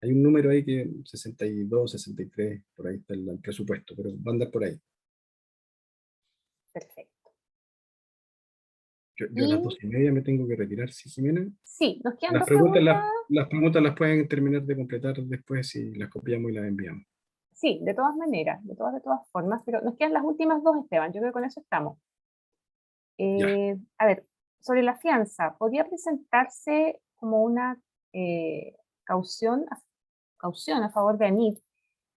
Hay un número ahí que 62, 63, por ahí está el presupuesto, pero va a andar por ahí. Perfecto. Yo a las Y 12:30 me tengo que retirar, ¿sí, Jimena? sí, nos quedan Las dos preguntas preguntas. las preguntas las pueden terminar de completar después y las copiamos y las enviamos. Sí, de todas maneras, de todas formas, pero nos quedan las últimas dos, Esteban. Yo creo que con eso estamos. Ya. A ver, sobre la fianza, ¿podría presentarse como una eh, caución, caución a favor de ANIT,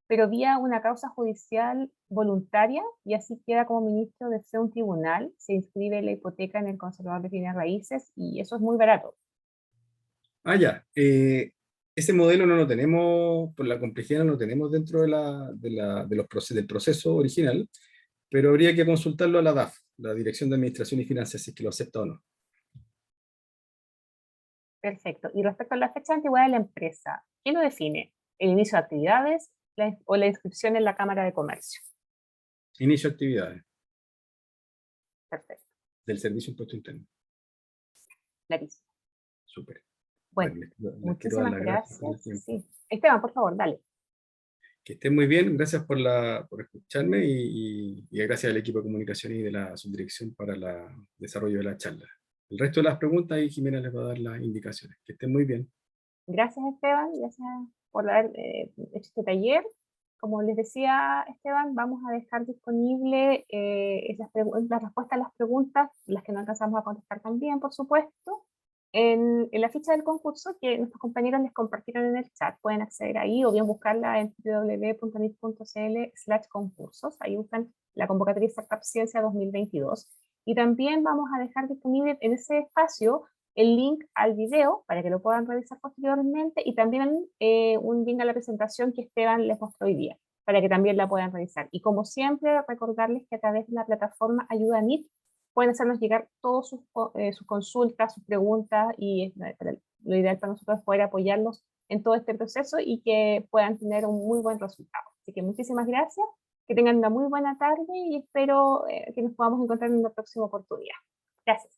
pero vía una causa judicial voluntaria y así queda como ministro de un tribunal, se inscribe la hipoteca en el conservador de bienes raíces y eso es muy barato? Ya. Ese modelo no lo tenemos, por la complejidad no lo tenemos dentro del proceso original, pero habría que consultarlo a la DAF, la Dirección de Administración y Finanzas, si es que lo acepta o no. Perfecto. Y respecto a la fecha de antigüedad de la empresa, ¿quién lo define? ¿El inicio de actividades o la inscripción en la Cámara de Comercio? Inicio de actividades Perfecto, del Servicio de Impuesto Interno. clarísimo. Súper. Bueno, Bueno, les quiero dar muchísimas las gracias por el gracias. tiempo. Sí. Esteban, por favor, dale. Que estén muy bien, gracias por escucharme y gracias al equipo de comunicación y de la subdirección para el desarrollo de la charla. El resto de las preguntas y Jimena les va a dar las indicaciones. Que estén muy bien. Gracias, Esteban. Gracias por haber hecho este taller. Como les decía, Esteban, vamos a dejar disponible las respuestas a las preguntas, las que no alcanzamos a contestar también, por supuesto, en la ficha del concurso que nuestros compañeros les compartieron en el chat. Pueden acceder ahí o bien buscarla en www.nit.cl/concursos. Ahí buscan la convocatoria Startup Ciencia 2022. Y también vamos a dejar disponible en ese espacio el link al video para que lo puedan revisar posteriormente y también un link a la presentación que Esteban les mostró hoy día para que también la puedan revisar. Y como siempre, recordarles que a través de la plataforma Ayuda NIT pueden hacernos llegar todas sus consultas, sus preguntas y lo ideal para nosotros es poder apoyarlos en todo este proceso y que puedan tener un muy buen resultado. Así que muchísimas gracias, que tengan una muy buena tarde y espero que nos podamos encontrar en una próxima oportunidad. Gracias.